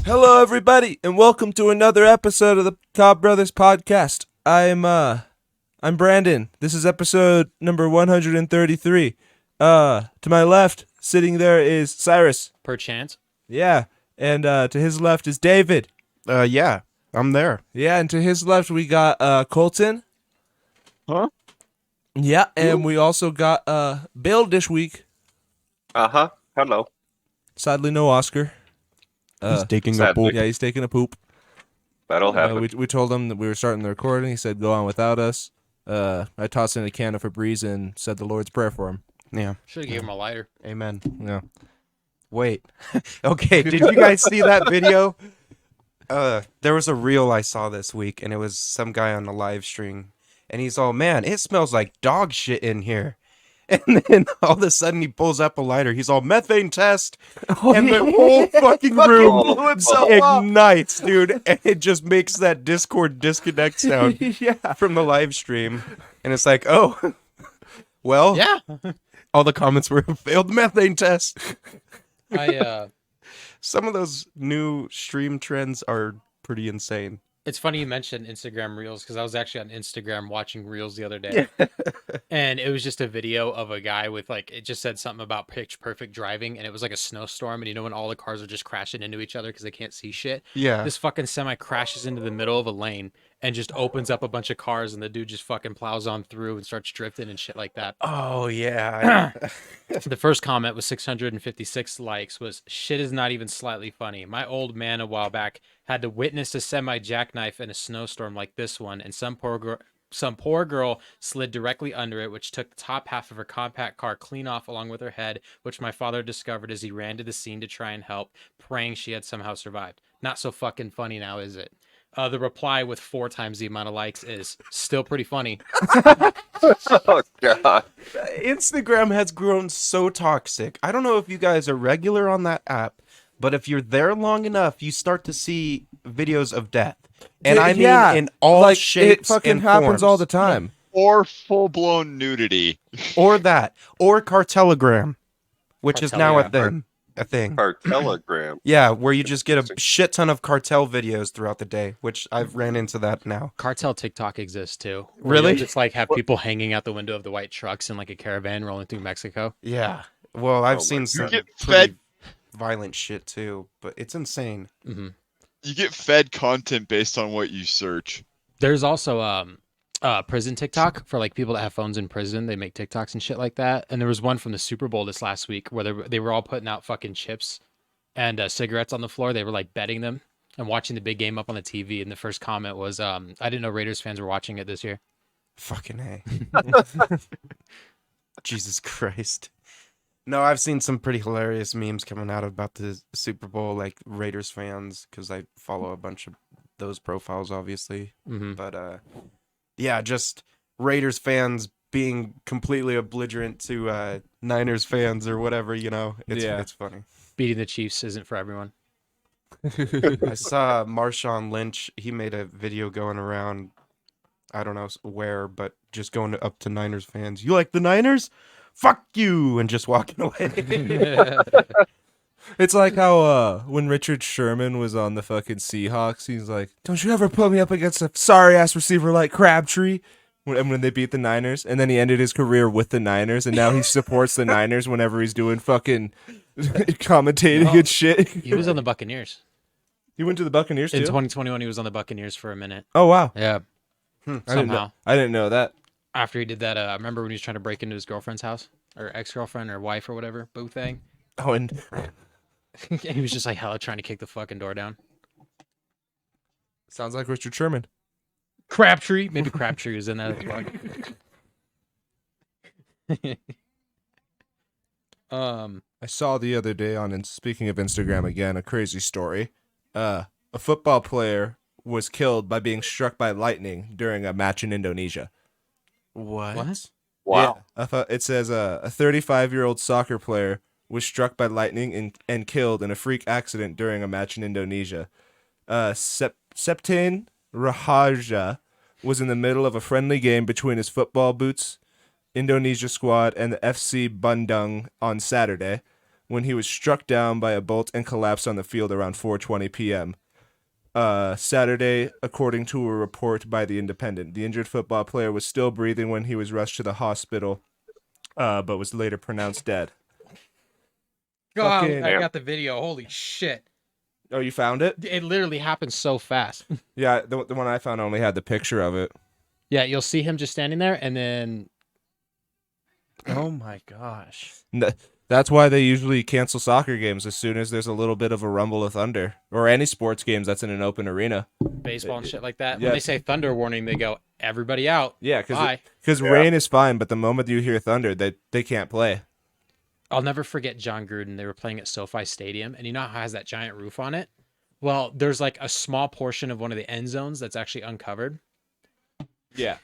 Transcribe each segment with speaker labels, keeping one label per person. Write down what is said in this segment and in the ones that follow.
Speaker 1: Hello, everybody, and welcome to another episode of the Cobb Brothers Podcast. I'm Brandon. This is episode number 133. To my left, sitting there is Cyrus.
Speaker 2: Perchance.
Speaker 1: Yeah, and to his left is David.
Speaker 3: Yeah, I'm there.
Speaker 1: Yeah, and to his left we got Colton.
Speaker 3: Huh?
Speaker 1: Yeah, and we also got Bill this week.
Speaker 4: Hello.
Speaker 1: Sadly, no Oscar.
Speaker 3: He's taking a
Speaker 4: sadly.
Speaker 3: poop.
Speaker 1: Yeah, he's taking a poop.
Speaker 4: That'll happen.
Speaker 1: We told him that we were starting the recording. He said, "Go on without us." I tossed in a can of Febreze and said the Lord's Prayer for him.
Speaker 3: Yeah.
Speaker 2: Should have gave him a lighter.
Speaker 3: Amen.
Speaker 1: Yeah.
Speaker 3: Wait. Okay, did you guys see that video? There was a reel I saw this week, and it was some guy on the live stream, and he's all, "Man, it smells like dog shit in here." And then all of a sudden he pulls up a lighter. He's all, "Methane test," and the whole fucking room
Speaker 4: blew itself
Speaker 3: ignites, dude. And it just makes that Discord disconnect sound
Speaker 1: Yeah.
Speaker 3: from the live stream. And it's like, oh, well,
Speaker 2: Yeah.
Speaker 3: all the comments were failed methane test. Some of those new stream trends are pretty insane.
Speaker 2: It's funny you mentioned Instagram Reels because I was actually on Instagram watching Reels the other day. And it was just a video of a guy with it just said something about pitch perfect driving, and it was like a snowstorm, and when all the cars are just crashing into each other because they can't see shit.
Speaker 3: Yeah.
Speaker 2: This fucking semi crashes into the middle of a lane and just opens up a bunch of cars, and the dude just fucking plows on through and starts drifting and shit like that.
Speaker 3: Oh, yeah.
Speaker 2: The first comment with 656 likes was, "Shit is not even slightly funny. My old man a while back had to witness a semi-jackknife in a snowstorm like this one, and some poor girl slid directly under it, which took the top half of her compact car clean off along with her head, which my father discovered as he ran to the scene to try and help, praying she had somehow survived. Not so fucking funny now, is it?" The reply with 4 times the amount of likes is, "Still pretty funny."
Speaker 4: Oh, God.
Speaker 3: Instagram has grown so toxic. I don't know if you guys are regular on that app, but if you're there long enough, you start to see videos of death. And I mean,
Speaker 1: Yeah,
Speaker 3: in all shapes
Speaker 1: it fucking
Speaker 3: and
Speaker 1: happens
Speaker 3: forms.
Speaker 1: all the time.
Speaker 5: Or full-blown nudity.
Speaker 3: Or that. Or Cartelegram, which is now
Speaker 2: Cartel,
Speaker 3: a thing.
Speaker 4: Cartelegram.
Speaker 3: Yeah, where you just get a shit ton of cartel videos throughout the day, which I've ran into that now.
Speaker 2: Cartel TikTok exists too. where
Speaker 3: Really?
Speaker 2: you'll just have people hanging out the window of the white trucks in a caravan rolling through Mexico.
Speaker 3: Yeah. Well, I've
Speaker 4: Oh
Speaker 3: seen
Speaker 4: my
Speaker 3: some
Speaker 5: God. You get
Speaker 3: pretty
Speaker 5: fed-
Speaker 3: violent shit too, but it's insane.
Speaker 2: Mm-hmm.
Speaker 5: You get fed content based on what you search.
Speaker 2: There's also prison TikTok for people that have phones in prison. They make TikToks and shit like that. And there was one from the Super Bowl this last week where they were all putting out fucking chips and cigarettes on the floor. They were betting them and watching the big game up on the TV. And the first comment was, "I didn't know Raiders fans were watching it this year."
Speaker 3: Fucking A. Jesus Christ. No, I've seen some pretty hilarious memes coming out about the Super Bowl, Raiders fans, because I follow a bunch of those profiles, obviously.
Speaker 2: Mm-hmm.
Speaker 3: But, yeah, just Raiders fans being completely belligerent to Niners fans or whatever, It's funny.
Speaker 2: Beating the Chiefs isn't for everyone.
Speaker 3: I saw Marshawn Lynch. He made a video going around, I don't know where, but just going up to Niners fans. "You like the Niners? Fuck you!" And just walking away.
Speaker 1: It's like how when Richard Sherman was on the fucking Seahawks, he's like, "Don't you ever put me up against a sorry-ass receiver like Crabtree." When they beat the Niners, and then he ended his career with the Niners, and now he supports the Niners whenever he's doing fucking commentating and shit.
Speaker 2: He was on the Buccaneers.
Speaker 1: He went to the Buccaneers too?
Speaker 2: In 2021, he was on the Buccaneers for a minute.
Speaker 1: Oh, wow.
Speaker 2: Yeah. Somehow.
Speaker 1: I didn't know that.
Speaker 2: After he did that, I remember when he was trying to break into his girlfriend's house, or ex-girlfriend, or wife, or whatever, boo thing.
Speaker 1: Oh, and
Speaker 2: And he was just hella trying to kick the fucking door down.
Speaker 1: sounds like Richard Sherman.
Speaker 2: Crabtree. Maybe Crabtree was in that as well.
Speaker 1: I saw the other day speaking of Instagram again, a crazy story. A football player was killed by being struck by lightning during a match in Indonesia.
Speaker 3: What?
Speaker 4: Wow.
Speaker 1: Yeah, it says a 35-year-old soccer player was struck by lightning and killed in a freak accident during a match in Indonesia. Septain Raharja was in the middle of a friendly game between his football boots Indonesia squad and the FC Bandung on Saturday when he was struck down by a bolt and collapsed on the field around 4:20 p.m. Saturday, according to a report by The Independent. The injured football player was still breathing when he was rushed to the hospital, but was later pronounced dead.
Speaker 2: God,
Speaker 1: Fucking-
Speaker 2: I got the video. Holy shit.
Speaker 1: Oh, you found it?
Speaker 2: It literally happened so fast.
Speaker 1: Yeah, the one I found only had the picture of it.
Speaker 2: Yeah, you'll see him just standing there, and then
Speaker 3: Oh my gosh.
Speaker 1: That's why they usually cancel soccer games as soon as there's a little bit of a rumble of thunder, or any sports games that's in an open arena.
Speaker 2: baseball and shit like that.
Speaker 1: Yeah.
Speaker 2: When they say thunder warning, they go, everybody out.
Speaker 1: Yeah,
Speaker 2: Bye.
Speaker 1: because rain is fine, but the moment you hear thunder, they can't play.
Speaker 2: I'll never forget John Gruden. They were playing at SoFi Stadium, and you know how it has that giant roof on it? Well, there's like a small portion of one of the end zones that's actually uncovered.
Speaker 1: Yeah.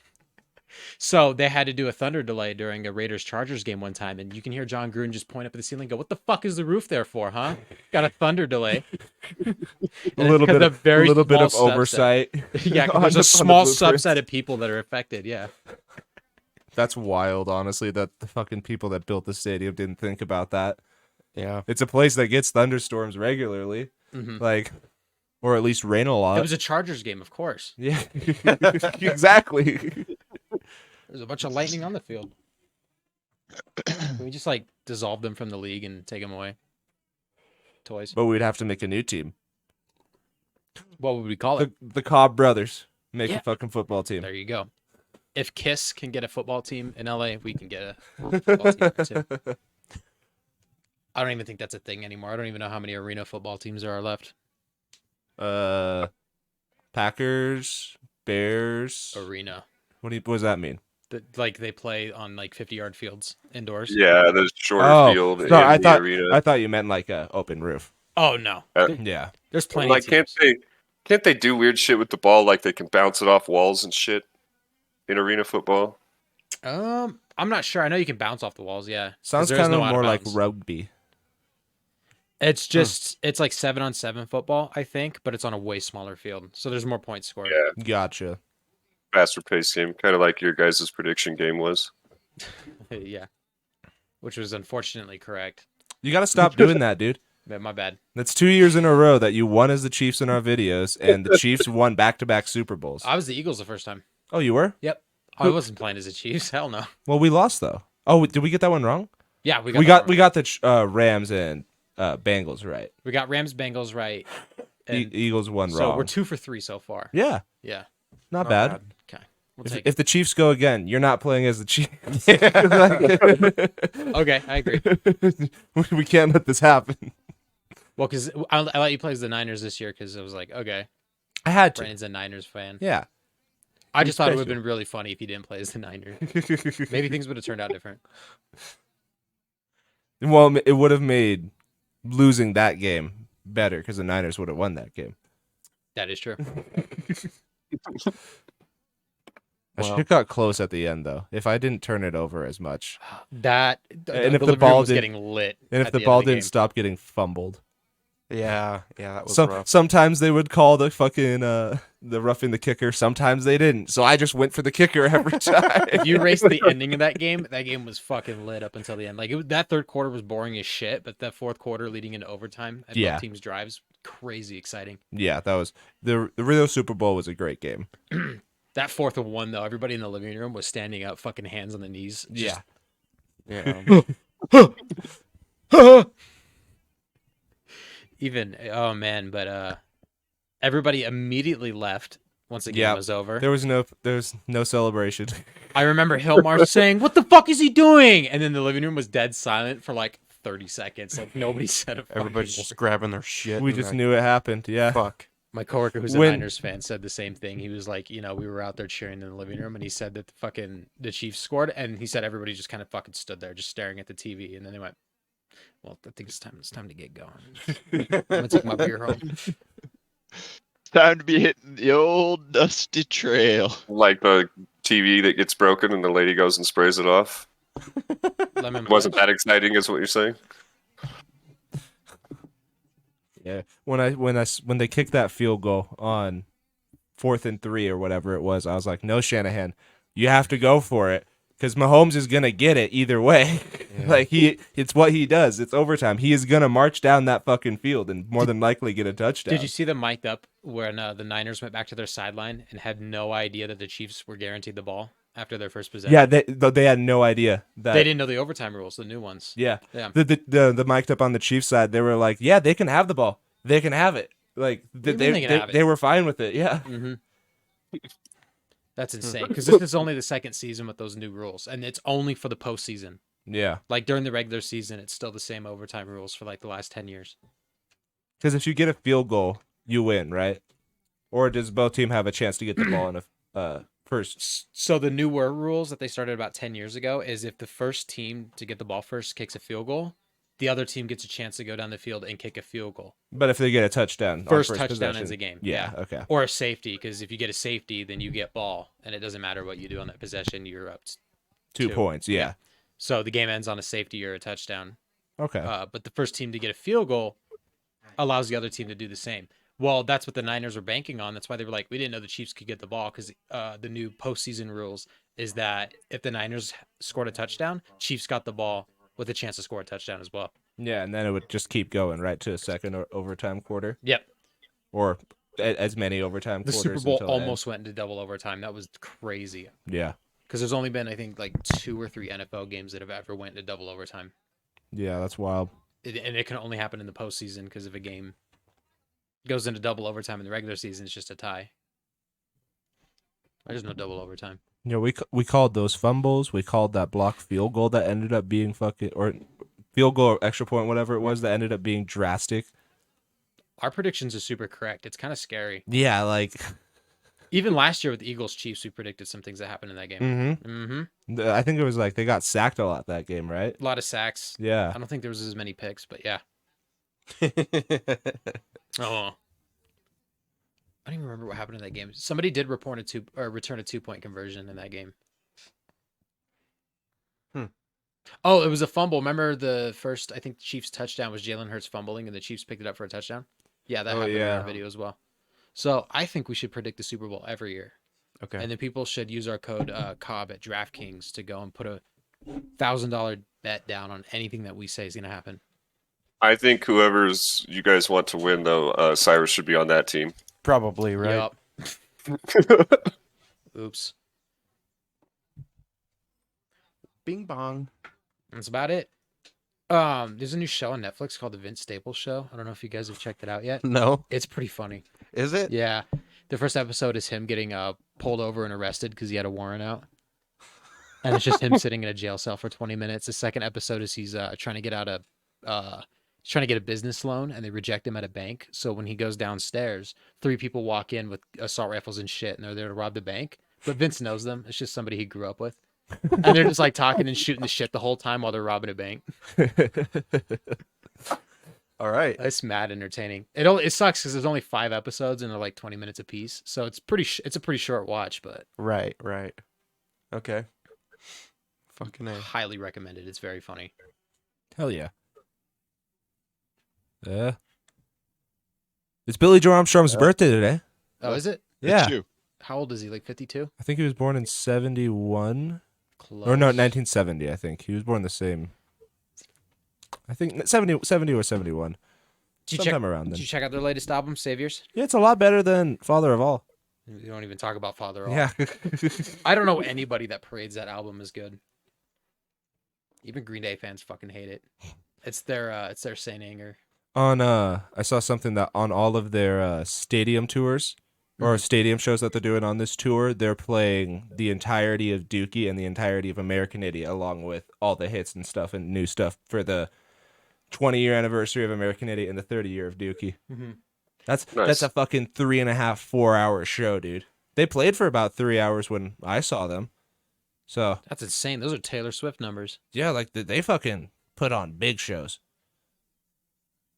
Speaker 2: So they had to do a thunder delay during a Raiders-Chargers game one time, and you can hear John Gruden just point up at the ceiling and go, what the fuck is the roof there for, huh? Got a thunder delay.
Speaker 1: A little bit of
Speaker 2: subset.
Speaker 1: oversight.
Speaker 2: Yeah, 'cause
Speaker 1: on
Speaker 2: there's
Speaker 1: the-
Speaker 2: a small
Speaker 1: on the blueprints.
Speaker 2: subset of people that are affected, yeah.
Speaker 1: That's wild, honestly, that the fucking people that built the stadium didn't think about that.
Speaker 3: Yeah.
Speaker 1: It's a place that gets thunderstorms regularly,
Speaker 2: Mhm.
Speaker 1: like, or at least rain a lot.
Speaker 2: It was a Chargers game, of course.
Speaker 1: Yeah, exactly.
Speaker 2: There's a bunch of lightning on the field. Can we just like dissolve them from the league and take them away? Toys.
Speaker 1: But we'd have to make a new team.
Speaker 2: What would we call it?
Speaker 1: The Cobb brothers make
Speaker 2: Yeah.
Speaker 1: a fucking football team.
Speaker 2: There you go. If Kiss can get a football team in LA, we can get a football team here too. I don't even think that's a thing anymore. I don't even know how many arena football teams there are left.
Speaker 1: Packers, Bears.
Speaker 2: Arena.
Speaker 1: What does that mean?
Speaker 2: Like they play on like 50-yard fields indoors.
Speaker 4: Yeah, the shorter
Speaker 1: Oh,
Speaker 4: field
Speaker 1: sorry,
Speaker 4: in
Speaker 1: I
Speaker 4: the
Speaker 1: thought
Speaker 4: arena.
Speaker 1: I thought you meant like a open roof.
Speaker 2: Oh no.
Speaker 1: Yeah.
Speaker 2: There's plenty
Speaker 4: Like,
Speaker 2: of teams.
Speaker 4: can't they do weird shit with the ball? Like they can bounce it off walls and shit in arena football.
Speaker 2: I'm not sure. I know you can bounce off the walls, yeah. 'Cause
Speaker 1: Sounds
Speaker 2: there's
Speaker 1: kind of
Speaker 2: no out
Speaker 1: more like
Speaker 2: bounds.
Speaker 1: rugby.
Speaker 2: It's just it's like 7-on-7 football, I think, but it's on a way smaller field. So there's more points scored.
Speaker 4: Yeah,
Speaker 1: Gotcha.
Speaker 4: faster paced game, kind of like your guys' prediction game was.
Speaker 2: Yeah. Which was unfortunately correct.
Speaker 1: You got to stop doing that, dude.
Speaker 2: But my bad.
Speaker 1: That's 2 years in a row that you won as the Chiefs in our videos, and the Chiefs won back-to-back Super Bowls.
Speaker 2: I was the Eagles the first time.
Speaker 1: Oh, you were?
Speaker 2: Yep. I wasn't playing as the Chiefs. Hell no.
Speaker 1: Well, we lost though. Oh, did we get that one wrong?
Speaker 2: Yeah,
Speaker 1: We got the Rams and Bengals right.
Speaker 2: we got Rams Bengals right. And
Speaker 1: Eagles won
Speaker 2: so
Speaker 1: wrong.
Speaker 2: we're 2 for 3 so far.
Speaker 1: Yeah,
Speaker 2: Yeah.
Speaker 1: not bad.
Speaker 2: Okay. We'll
Speaker 1: If,
Speaker 2: take
Speaker 1: if the Chiefs go again, you're not playing as the Chiefs.
Speaker 2: it. Okay, I agree.
Speaker 1: We can't let this happen.
Speaker 2: Well, because I let you play as the Niners this year because it was like, okay,
Speaker 1: I had to.
Speaker 2: Brandon's a Niners fan.
Speaker 1: Yeah.
Speaker 2: I just thought it would have
Speaker 1: special.
Speaker 2: been really funny if you didn't play as the Niners. Maybe things would have turned out different.
Speaker 1: Well, it would have made losing that game better because the Niners would have won that game.
Speaker 2: That is true.
Speaker 1: I should have got close at the end though. If I didn't turn it over as much,
Speaker 2: That
Speaker 1: And if the
Speaker 2: living room
Speaker 1: ball
Speaker 2: was
Speaker 1: didn't-
Speaker 2: getting lit,
Speaker 1: and if
Speaker 2: at
Speaker 1: the
Speaker 2: end
Speaker 1: ball
Speaker 2: of
Speaker 1: didn't
Speaker 2: game.
Speaker 1: stop getting fumbled.
Speaker 3: Yeah, that was rough.
Speaker 1: Sometimes they would call the fucking the roughing the kicker. Sometimes they didn't. So I just went for the kicker every time.
Speaker 2: If you raced the ending of that game was fucking lit up until the end. Like that third quarter was boring as shit, but that fourth quarter leading into overtime and
Speaker 1: Yeah.
Speaker 2: both teams' drives, crazy exciting.
Speaker 1: Yeah, that was the Rio Super Bowl was a great game.
Speaker 2: That 4th and 1 though, everybody in the living room was standing up, fucking hands on the knees. Just,
Speaker 3: Yeah.
Speaker 2: even oh man, but everybody immediately left once the game
Speaker 1: Yeah.
Speaker 2: was over.
Speaker 1: There was no celebration.
Speaker 2: I remember Hillmar saying, "What the fuck is he doing?" And then the living room was dead silent for like 30 seconds. Like nobody said a fucking
Speaker 3: Everybody's
Speaker 2: word.
Speaker 3: just grabbing their shit.
Speaker 1: We
Speaker 3: and
Speaker 1: just
Speaker 3: like,
Speaker 1: knew it happened. Yeah.
Speaker 3: Fuck.
Speaker 2: My coworker, who's a
Speaker 1: When-
Speaker 2: Niners fan, said the same thing. He was like, you know, we were out there cheering in the living room, and he said that the Chiefs scored, and he said everybody just kind of fucking stood there, just staring at the TV, and then they went, "Well, I think it's time to get going. I'm gonna take my beer home."
Speaker 5: Time to be hitting the old dusty trail.
Speaker 4: Like the TV that gets broken and the lady goes and sprays it off.
Speaker 2: Lemon
Speaker 4: Wasn't
Speaker 2: pledge.
Speaker 4: that exciting, is what you're saying?
Speaker 1: Yeah. When they kicked that field goal on 4th and 3 or whatever it was, I was like, "No, Shanahan, you have to go for it because Mahomes is gonna get it either way.
Speaker 3: Yeah.
Speaker 1: Like it's what he does. It's overtime. He is gonna march down that fucking field and more than likely get a touchdown.
Speaker 2: Did you see them mic'd up when the Niners went back to their sideline and had no idea that the Chiefs were guaranteed the ball after their first possession?
Speaker 1: Yeah, they had no idea that
Speaker 2: They didn't know the overtime rules, the new ones.
Speaker 1: Yeah.
Speaker 2: Yeah.
Speaker 1: The mic'd up on the Chiefs side, they were like, yeah, they can have the ball. They can have it. Like
Speaker 2: do you mean they can have it?
Speaker 1: they were fine with it. Yeah.
Speaker 2: Mm-hmm. That's insane because this is only the second season with those new rules, and it's only for the postseason.
Speaker 1: Yeah.
Speaker 2: Like during the regular season, it's still the same overtime rules for like the last 10 years.
Speaker 1: Because if you get a field goal, you win, right? Or does both team have a chance to get the ball in a first?
Speaker 2: So the newer rules that they started about 10 years ago is if the first team to get the ball first kicks a field goal, the other team gets a chance to go down the field and kick a field goal.
Speaker 1: But if they get a touchdown, on
Speaker 2: First
Speaker 1: first
Speaker 2: touchdown
Speaker 1: possession,
Speaker 2: ends the game.
Speaker 1: Yeah. Okay.
Speaker 2: Or a safety, because if you get a safety, then you get ball, and it doesn't matter what you do on that possession, you're up
Speaker 1: 2 points. Yeah.
Speaker 2: So the game ends on a safety or a touchdown.
Speaker 1: Okay.
Speaker 2: But the first team to get a field goal allows the other team to do the same. Well, that's what the Niners were banking on. That's why they were like, we didn't know the Chiefs could get the ball because the new postseason rules is that if the Niners scored a touchdown, Chiefs got the ball with a chance to score a touchdown as well.
Speaker 1: Yeah, and then it would just keep going right to a second or overtime quarter,
Speaker 2: Yep.
Speaker 1: or as many overtime
Speaker 2: The
Speaker 1: quarters.
Speaker 2: Super Bowl
Speaker 1: until it ends.
Speaker 2: almost went into double overtime. That was crazy.
Speaker 1: Yeah.
Speaker 2: Because there's only been, I think, like 2 or 3 NFL games that have ever went into double overtime.
Speaker 1: Yeah, that's wild.
Speaker 2: And it can only happen in the postseason because if a game goes into double overtime in the regular season, it's just a tie. There's no double overtime.
Speaker 1: You know, we called those fumbles. We called that blocked field goal that ended up being or field goal or extra point, whatever it was, that ended up being drastic.
Speaker 2: Our predictions are super correct. It's kind of scary.
Speaker 1: Yeah, like
Speaker 2: Even last year with the Eagles Chiefs, we predicted some things that happened in that game. Mm-hmm.
Speaker 1: I think it was like they got sacked a lot that game, right?
Speaker 2: A lot of sacks.
Speaker 1: Yeah.
Speaker 2: I don't think there was as many picks, but yeah. Oh. I don't even remember what happened in that game. Somebody did return a 2-point conversion in that game. Oh, it was a fumble. Remember the first, I think, Chiefs touchdown was Jalen Hurts fumbling, and the Chiefs picked it up for a touchdown? Yeah, that happened in our video as well. So I think we should predict the Super Bowl every year.
Speaker 3: Okay.
Speaker 2: And then people should use our code COB at DraftKings to go and put a $1,000 bet down on anything that we say is going to happen.
Speaker 4: I think whoever's you guys want to win, though, Cyrus should be on that team.
Speaker 3: Probably, right?
Speaker 2: Yup. Oops.
Speaker 3: Bing bong.
Speaker 2: That's about it. There's a new show on Netflix called The Vince Staples Show. I don't know if you guys have checked it out yet.
Speaker 3: No.
Speaker 2: It's pretty funny.
Speaker 3: Is it?
Speaker 2: Yeah. The first episode is him getting pulled over and arrested because he had a warrant out. And it's just him sitting in a jail cell for 20 minutes. The second episode is he's trying to get out he's trying to get a business loan and they reject him at a bank. So when he goes downstairs, 3 people walk in with assault rifles and shit and they're there to rob the bank. But Vince knows them. It's just somebody he grew up with. And they're just like talking and shooting the shit the whole time while they're robbing a bank.
Speaker 3: All right.
Speaker 2: It's mad entertaining. It sucks because there's only 5 episodes and they're like 20 minutes apiece. So it's a pretty short watch, but
Speaker 3: Right. Okay. Fucking A.
Speaker 2: highly recommended. It's very funny.
Speaker 1: Hell yeah. It's Billy Joe Armstrong's birthday today.
Speaker 2: Oh, is it?
Speaker 1: Yeah.
Speaker 5: You.
Speaker 2: How old is he? Like 52?
Speaker 1: I think he was born in 71.
Speaker 2: Close.
Speaker 1: Or no, 1970, I think. He was born the same. I think 70 or 71. Sometime around then.
Speaker 2: Did you check out their latest album, Saviors?
Speaker 1: Yeah, it's a lot better than Father of All.
Speaker 2: You don't even talk about Father All.
Speaker 1: Yeah.
Speaker 2: I don't know anybody that parades that album as good. Even Green Day fans fucking hate it. It's their Saint Anger.
Speaker 1: I saw something that on all of their stadium tours or stadium shows that they're doing on this tour, they're playing the entirety of Dookie and the entirety of American Idiot along with all the hits and stuff and new stuff for the 20-year anniversary of American Idiot and the 30-year of Dookie.
Speaker 2: Mm-hmm.
Speaker 1: That's
Speaker 4: Nice.
Speaker 1: a fucking 3.5, 4-hour show, dude. They played for about 3 hours when I saw them. So
Speaker 2: That's insane. Those are Taylor Swift numbers.
Speaker 1: yeah, like they fucking put on big shows.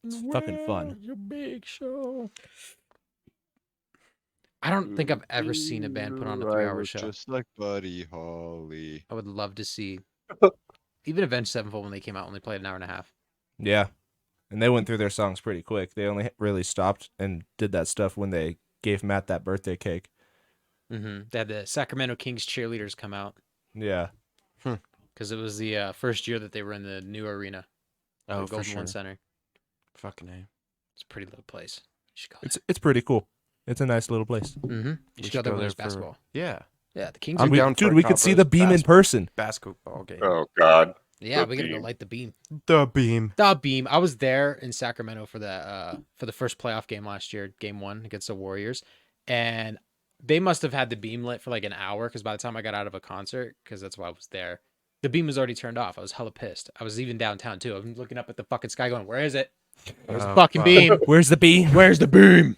Speaker 1: It's fucking fun.
Speaker 2: Your big show. I don't think I've ever seen a band put on a 3-hour show.
Speaker 5: Just like Buddy Holly.
Speaker 2: I would love to see. Even Avenged Sevenfold when they came out only played an hour and a half.
Speaker 1: Yeah. And they went through their songs pretty quick. They only really stopped and did that stuff when they gave Matt that birthday cake.
Speaker 2: Mm-hmm. They had the Sacramento Kings cheerleaders come out.
Speaker 1: Yeah.
Speaker 2: because it was the first year that they were in the new arena,
Speaker 3: Oh,
Speaker 2: the
Speaker 3: for
Speaker 2: Golden
Speaker 3: sure.
Speaker 2: One Center.
Speaker 3: Fucking A.
Speaker 2: It's a pretty little place. You should go
Speaker 1: It's pretty cool. It's a nice little place.
Speaker 2: there. Mm-hmm. You should go there when there's basketball.
Speaker 3: Yeah.
Speaker 2: Yeah, the Kings
Speaker 3: I'm
Speaker 2: are
Speaker 3: down for
Speaker 1: Dude,
Speaker 3: a
Speaker 1: we could see
Speaker 3: Cowboys
Speaker 1: the beam in person.
Speaker 3: basketball game.
Speaker 4: Oh God.
Speaker 2: Yeah,
Speaker 4: The
Speaker 2: we gotta go
Speaker 4: beam.
Speaker 2: light the beam.
Speaker 3: The beam.
Speaker 2: The beam. I was there in Sacramento for the first playoff game last year, game 1 against the Warriors, and they must have had the beam lit for like an hour because by the time I got out of a concert, because that's why I was there, the beam was already turned off. I was hella pissed. I was even downtown too. I'm looking up at the fucking sky, going, "Where is it? Where's the
Speaker 3: Oh,
Speaker 2: fucking
Speaker 3: fuck.
Speaker 2: beam?
Speaker 1: Where's the beam?
Speaker 2: Where's the beam?"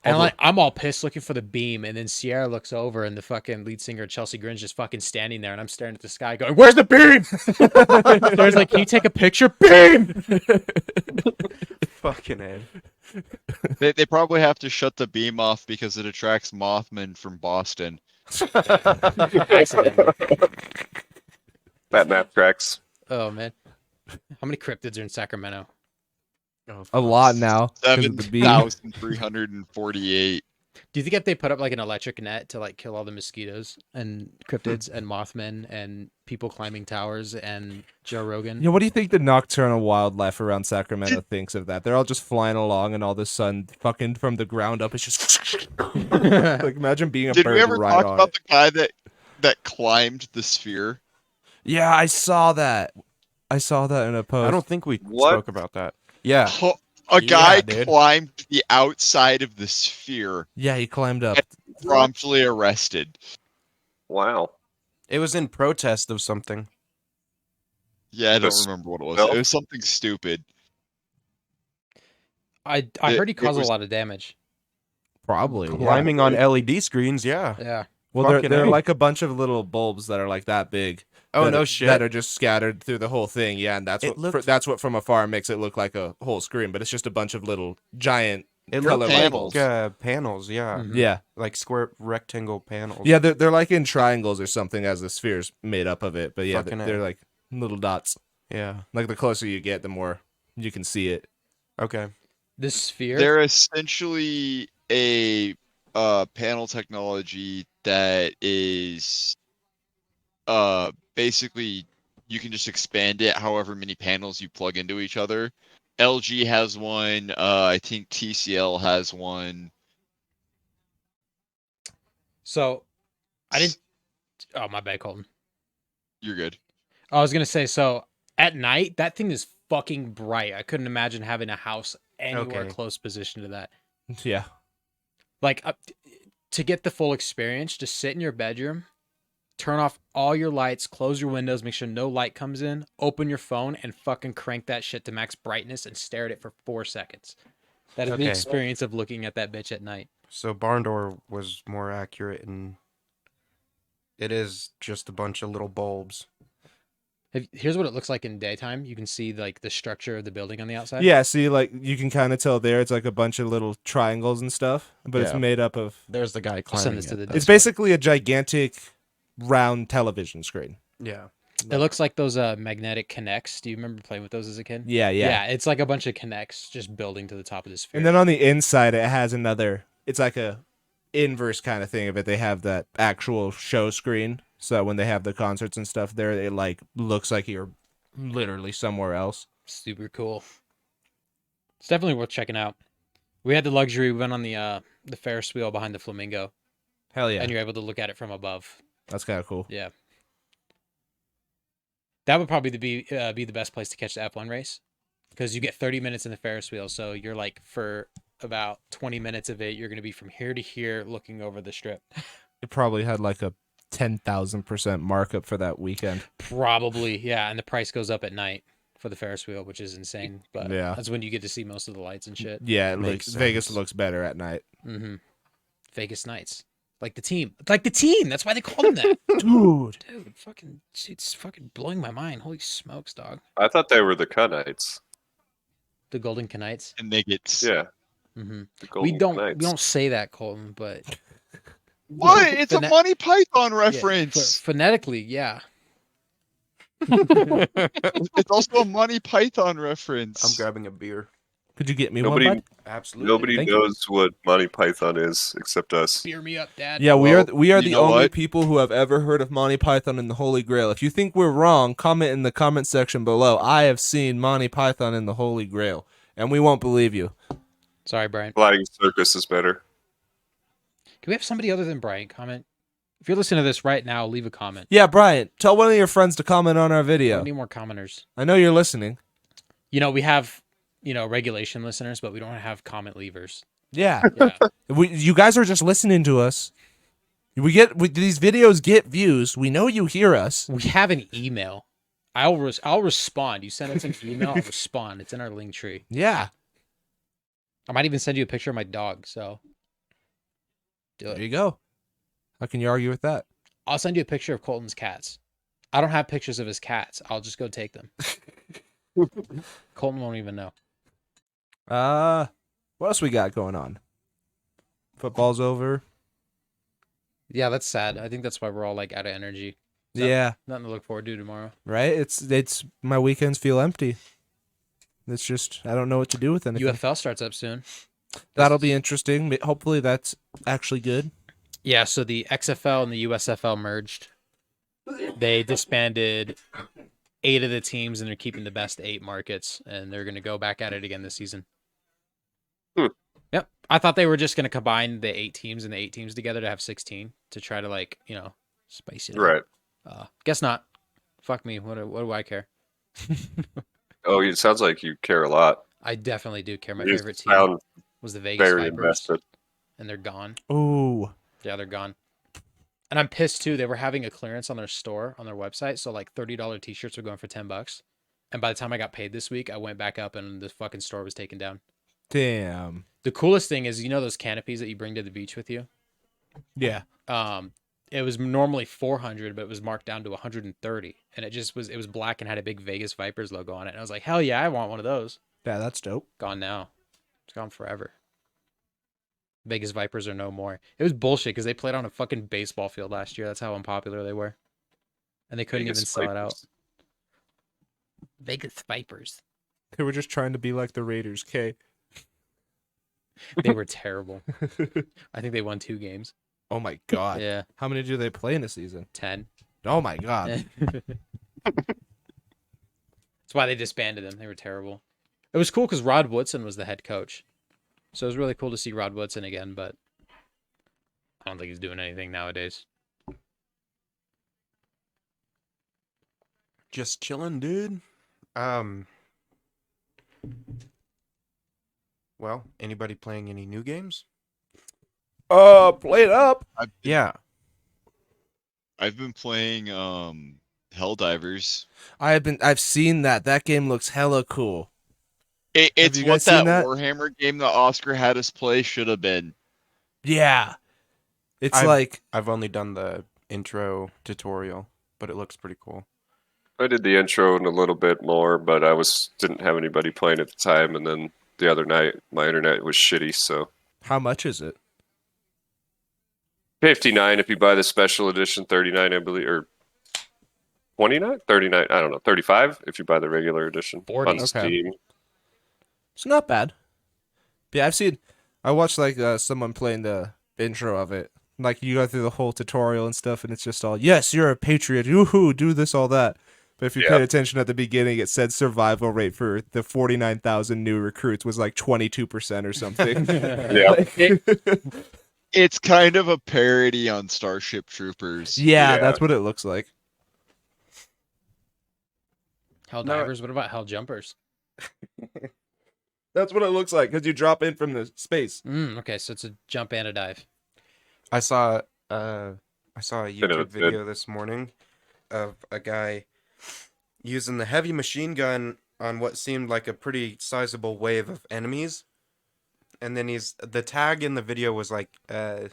Speaker 2: And
Speaker 1: Although-
Speaker 2: like I'm all pissed looking for the beam, and then Sierra looks over, and the fucking lead singer Chelsea Grin's just fucking standing there, and I'm staring at the sky, going, "Where's the beam?" There's like, "Can you take a picture?" Beam.
Speaker 3: Fucking A.
Speaker 5: They probably have to shut the beam off because it attracts Mothmen from Boston.
Speaker 2: Accidentally.
Speaker 4: That map tracks.
Speaker 2: Oh man, how many cryptids are in Sacramento?
Speaker 3: Oh,
Speaker 1: A lot now. 'cause of the beam.
Speaker 5: 7,348.
Speaker 2: Do you think if they put up like an electric net to like kill all the mosquitoes and cryptids and Mothmen and people climbing towers and Joe Rogan?
Speaker 1: Yeah, what do you think the nocturnal wildlife around Sacramento thinks of that? They're all just flying along, and all of a sudden, fucking from the ground up, it's just like imagine being a
Speaker 5: Did
Speaker 1: bird
Speaker 5: we ever
Speaker 1: right
Speaker 5: talk
Speaker 1: on
Speaker 5: about
Speaker 1: it.
Speaker 5: the guy that climbed the sphere?
Speaker 1: Yeah, I saw that. I saw that in a post.
Speaker 3: I don't think we
Speaker 4: What?
Speaker 3: spoke about that. Yeah.
Speaker 5: A guy
Speaker 3: Yeah, dude.
Speaker 5: climbed the outside of the sphere,
Speaker 1: Yeah, he climbed up.
Speaker 5: promptly arrested.
Speaker 4: Wow.
Speaker 3: It was in protest of something.
Speaker 5: Yeah, I don't
Speaker 4: This-
Speaker 5: remember what it was.
Speaker 4: no.
Speaker 5: It was something stupid.
Speaker 2: I
Speaker 5: It-
Speaker 2: heard he
Speaker 5: it
Speaker 2: caused
Speaker 5: was-
Speaker 2: a lot of damage.
Speaker 1: Probably. Yeah.
Speaker 3: Climbing on LED screens, yeah.
Speaker 2: Yeah.
Speaker 1: Well,
Speaker 3: Fucking
Speaker 1: they're
Speaker 3: A.
Speaker 1: like a bunch of little bulbs that are like that big.
Speaker 3: Oh,
Speaker 1: that
Speaker 3: no
Speaker 1: are,
Speaker 3: shit.
Speaker 1: That are just scattered through the whole thing. Yeah, and that's
Speaker 3: It
Speaker 1: what
Speaker 3: looked-
Speaker 1: that's what from afar makes it look like a whole screen, but it's just a bunch of little giant.
Speaker 3: It
Speaker 1: Color
Speaker 3: looked
Speaker 4: panels.
Speaker 3: like panels, yeah.
Speaker 2: Mhm.
Speaker 1: Yeah,
Speaker 3: Like square rectangle panels.
Speaker 1: yeah, they're like in triangles or something as the sphere's made up of it. But yeah,
Speaker 3: Fucking A.
Speaker 1: they're like little dots.
Speaker 3: Yeah.
Speaker 1: Like the closer you get, the more you can see it.
Speaker 3: Okay.
Speaker 2: This sphere.
Speaker 5: They're essentially a panel technology that is basically you can just expand it however many panels you plug into each other. LG has one. I think TCL has one.
Speaker 2: So, I didn't. Oh, my bad, Colton.
Speaker 5: You're good.
Speaker 2: I was gonna say, so at night that thing is fucking bright. I couldn't imagine having a house anywhere
Speaker 3: Okay.
Speaker 2: close position to that.
Speaker 1: Yeah,
Speaker 2: Like to get the full experience, just sit in your bedroom, turn off all your lights, close your windows, make sure no light comes in, open your phone, and fucking crank that shit to max brightness and stare at it for 4 seconds. That is the
Speaker 3: Okay.
Speaker 2: experience of looking at that bitch at night.
Speaker 3: So barn door was more accurate, and it is just a bunch of little bulbs.
Speaker 2: Here's what it looks like in daytime. You can see like the structure of the building on the outside.
Speaker 1: yeah. See, like you can kind of tell there. It's like a bunch of little triangles and stuff, but it's
Speaker 3: Yeah.
Speaker 1: made up of.
Speaker 3: There's the guy
Speaker 2: I'll
Speaker 3: climbing
Speaker 2: send this to the
Speaker 3: it.
Speaker 1: It's
Speaker 2: Discord.
Speaker 1: basically a gigantic round television screen.
Speaker 3: Yeah.
Speaker 2: It looks like those magnetic connects. Do you remember playing with those as a kid?
Speaker 1: Yeah, yeah.
Speaker 2: It's like a bunch of connects just building to the top of the sphere.
Speaker 1: And then on the inside, it has another. It's like a inverse kind of thing of it. They have that actual show screen, so when they have the concerts and stuff there, it like looks like you're literally somewhere else.
Speaker 2: Super cool. It's definitely worth checking out. We had the luxury. We went on the Ferris wheel behind the flamingo,
Speaker 1: Hell yeah,
Speaker 2: and you're able to look at it from above.
Speaker 1: that's kind of cool.
Speaker 2: Yeah. That would probably be the best place to catch the F1 race, because you get 30 minutes in the Ferris wheel. So you're like, for about 20 minutes of it, you're going to be from here to here looking over the strip.
Speaker 1: It probably had like a 10,000% markup for that weekend.
Speaker 2: Probably, yeah. And the price goes up at night for the Ferris wheel, which is insane. But
Speaker 1: Yeah.
Speaker 2: that's when you get to see most of the lights and shit.
Speaker 1: Yeah, it
Speaker 3: Makes
Speaker 1: looks, Vegas
Speaker 3: sense.
Speaker 1: looks better at night.
Speaker 2: Mm-hmm. Vegas Nights. Like the team. Like the team. That's why they call them that.
Speaker 1: Dude.
Speaker 2: Dude, fucking, it's fucking blowing my mind. Holy smokes, dog.
Speaker 4: I thought they were the Knights.
Speaker 2: The Golden Knights.
Speaker 5: And Nuggets.
Speaker 4: Yeah.
Speaker 2: Mm-hmm.
Speaker 4: The
Speaker 2: We
Speaker 4: Golden
Speaker 2: don't
Speaker 4: Knights.
Speaker 2: say that, Colton, but
Speaker 5: What? It's a
Speaker 2: Phone-
Speaker 5: Monty Python
Speaker 2: yeah,
Speaker 5: reference.
Speaker 2: phonetically, yeah.
Speaker 5: It's also a Monty Python reference.
Speaker 3: I'm grabbing a beer.
Speaker 1: Could you get me
Speaker 4: Nobody,
Speaker 1: one, bud?
Speaker 3: Absolutely.
Speaker 4: nobody
Speaker 1: Thank you.
Speaker 4: knows what Monty Python is except us.
Speaker 2: Beer me up, Dad.
Speaker 1: Yeah, we
Speaker 5: Well,
Speaker 1: are
Speaker 5: you
Speaker 1: the
Speaker 5: know
Speaker 1: only
Speaker 5: what?
Speaker 1: people who have ever heard of Monty Python and the Holy Grail. If you think we're wrong, comment in the comment section below. I have seen Monty Python and the Holy Grail, and we won't believe you.
Speaker 2: Sorry, Brian.
Speaker 4: Flying circus is better.
Speaker 2: Can we have somebody other than Brian comment? If you're listening to this right now, leave a comment.
Speaker 1: Yeah, Brian, tell one of your friends to comment on our
Speaker 2: We
Speaker 1: video.
Speaker 2: need more commenters.
Speaker 1: I know you're listening.
Speaker 2: You know, we have, regulation listeners, but we don't have comment leavers.
Speaker 1: Yeah,
Speaker 2: Yeah.
Speaker 1: you guys are just listening to us. These videos get views. We know you hear us.
Speaker 2: We have an email. I'll respond. You send us an email, I'll respond. It's in our link tree.
Speaker 1: Yeah,
Speaker 2: I might even send you a picture of my dog, so do
Speaker 1: there
Speaker 2: it.
Speaker 1: you go. How can you argue with that?
Speaker 2: I'll send you a picture of Colton's cats. I don't have pictures of his cats. I'll just go take them. Colton won't even know.
Speaker 1: What else we got going on? Football's over.
Speaker 2: Yeah, that's sad. I think that's why we're all like out of energy. So,
Speaker 1: Yeah,
Speaker 2: Nothing to look forward to tomorrow.
Speaker 1: right. It's my weekends feel empty. It's just I don't know what to do with anything.
Speaker 2: UFL starts up soon.
Speaker 1: That'll be interesting. Hopefully, that's actually good.
Speaker 2: Yeah, so the XFL and the USFL merged. They disbanded 8 of the teams, and they're keeping the best 8 markets, and they're going to go back at it again this season. Yep. I thought they were just going to combine the 8 teams and the 8 teams together to have 16 to try to, spice it up.
Speaker 4: Right.
Speaker 2: Guess not. Fuck me. What do I care?
Speaker 4: Oh, it sounds like you care a lot.
Speaker 2: I definitely do care. My
Speaker 4: You
Speaker 2: favorite team
Speaker 4: sound
Speaker 2: was the Vegas
Speaker 4: very
Speaker 2: Vipers,
Speaker 4: invested.
Speaker 2: and they're gone.
Speaker 1: Ooh,
Speaker 2: Yeah, they're gone. And I'm pissed too. They were having a clearance on their store, on their website. So like $30 t-shirts were going for $10. And by the time I got paid this week, I went back up and the fucking store was taken down.
Speaker 1: damn.
Speaker 2: The coolest thing is, those canopies that you bring to the beach with you?
Speaker 1: Yeah.
Speaker 2: It was normally 400, but it was marked down to 130. And it was black and had a big Vegas Vipers logo on it. And I was like, hell yeah, I want one of those.
Speaker 1: Yeah, that's dope.
Speaker 2: Gone now. It's gone forever. Vegas Vipers are no more. It was bullshit because they played on a fucking baseball field last year. That's how unpopular they were. And they couldn't
Speaker 4: Vegas
Speaker 2: even sell it out.
Speaker 4: Vipers.
Speaker 2: Vegas Vipers.
Speaker 1: They were just trying to be like the Raiders. Okay.
Speaker 2: They were terrible. I think they won 2 games.
Speaker 1: Oh my god.
Speaker 2: Yeah,
Speaker 1: How many do they play in a season?
Speaker 2: 10.
Speaker 1: Oh my god.
Speaker 2: That's why they disbanded them. They were terrible. It was cool because Rod Woodson was the head coach. So it was really cool to see Rod Woodson again, but I don't think he's doing anything nowadays.
Speaker 3: Just chilling, dude. Well, anybody playing any new games?
Speaker 1: Play it up.
Speaker 3: Yeah.
Speaker 5: I've been playing Helldivers.
Speaker 1: I've seen that. That game looks hella cool.
Speaker 5: It's
Speaker 1: you
Speaker 5: what
Speaker 1: guys seen
Speaker 5: that
Speaker 1: that?
Speaker 5: Warhammer game that Oscar had us play should have been.
Speaker 1: Yeah. It's
Speaker 3: I've-
Speaker 1: like
Speaker 3: I've only done the intro tutorial, but it looks pretty cool.
Speaker 4: I did the intro and a little bit more, but didn't have anybody playing at the time. And then the other night, my internet was shitty, so
Speaker 1: how much is it?
Speaker 4: 59 if you buy the special edition, 39 I believe, or 29, 39, I don't know, 35 if you buy the regular edition
Speaker 2: 40.
Speaker 4: on
Speaker 1: Okay.
Speaker 4: Steam.
Speaker 1: It's not bad. Yeah, I watched like someone playing the intro of it. Like you go through the whole tutorial and stuff, and it's just all, yes, you're a patriot, yoo-hoo, do this, all that. But if you
Speaker 4: Yeah.
Speaker 1: paid attention at the beginning, it said survival rate for the 49,000 new recruits was like 22% or something.
Speaker 4: Yeah.
Speaker 5: It's kind of a parody on Starship Troopers.
Speaker 1: Yeah,
Speaker 4: Yeah.
Speaker 1: that's what it looks like.
Speaker 2: Hell
Speaker 3: No.
Speaker 2: divers. What about hell jumpers?
Speaker 1: That's what it looks like because you drop in from the space.
Speaker 2: Okay, so it's a jump and a dive.
Speaker 3: I saw a YouTube
Speaker 4: it's good.
Speaker 3: video this morning of a guy using the heavy machine gun on what seemed like a pretty sizable wave of enemies. And then the tag in the video was like the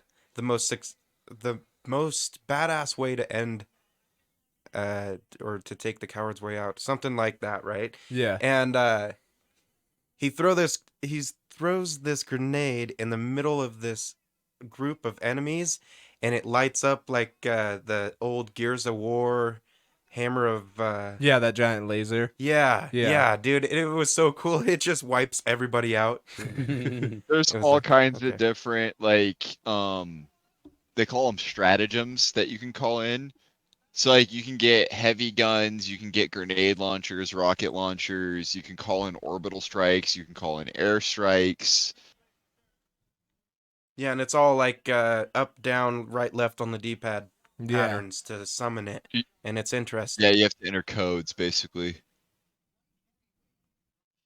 Speaker 3: most badass way to end or to take the coward's way out, something like that, right?
Speaker 1: Yeah.
Speaker 3: And he throws this grenade in the middle of this group of enemies, and it lights up like the old Gears of War hammer of
Speaker 1: Yeah, that giant laser.
Speaker 3: yeah,
Speaker 1: Yeah.
Speaker 3: yeah, dude, it was so cool. It just wipes everybody out.
Speaker 5: There's
Speaker 3: It was
Speaker 5: all
Speaker 3: like,
Speaker 5: kinds
Speaker 3: okay.
Speaker 5: of different like they call them stratagems that you can call in. So like you can get heavy guns, you can get grenade launchers, rocket launchers, you can call in orbital strikes, you can call in air strikes.
Speaker 3: Yeah, and it's all like up, down, right, left on the D-pad
Speaker 1: Yeah.
Speaker 3: patterns to summon it,
Speaker 5: Y-
Speaker 3: and it's
Speaker 5: Yeah,
Speaker 3: interesting.
Speaker 5: you have to enter codes basically.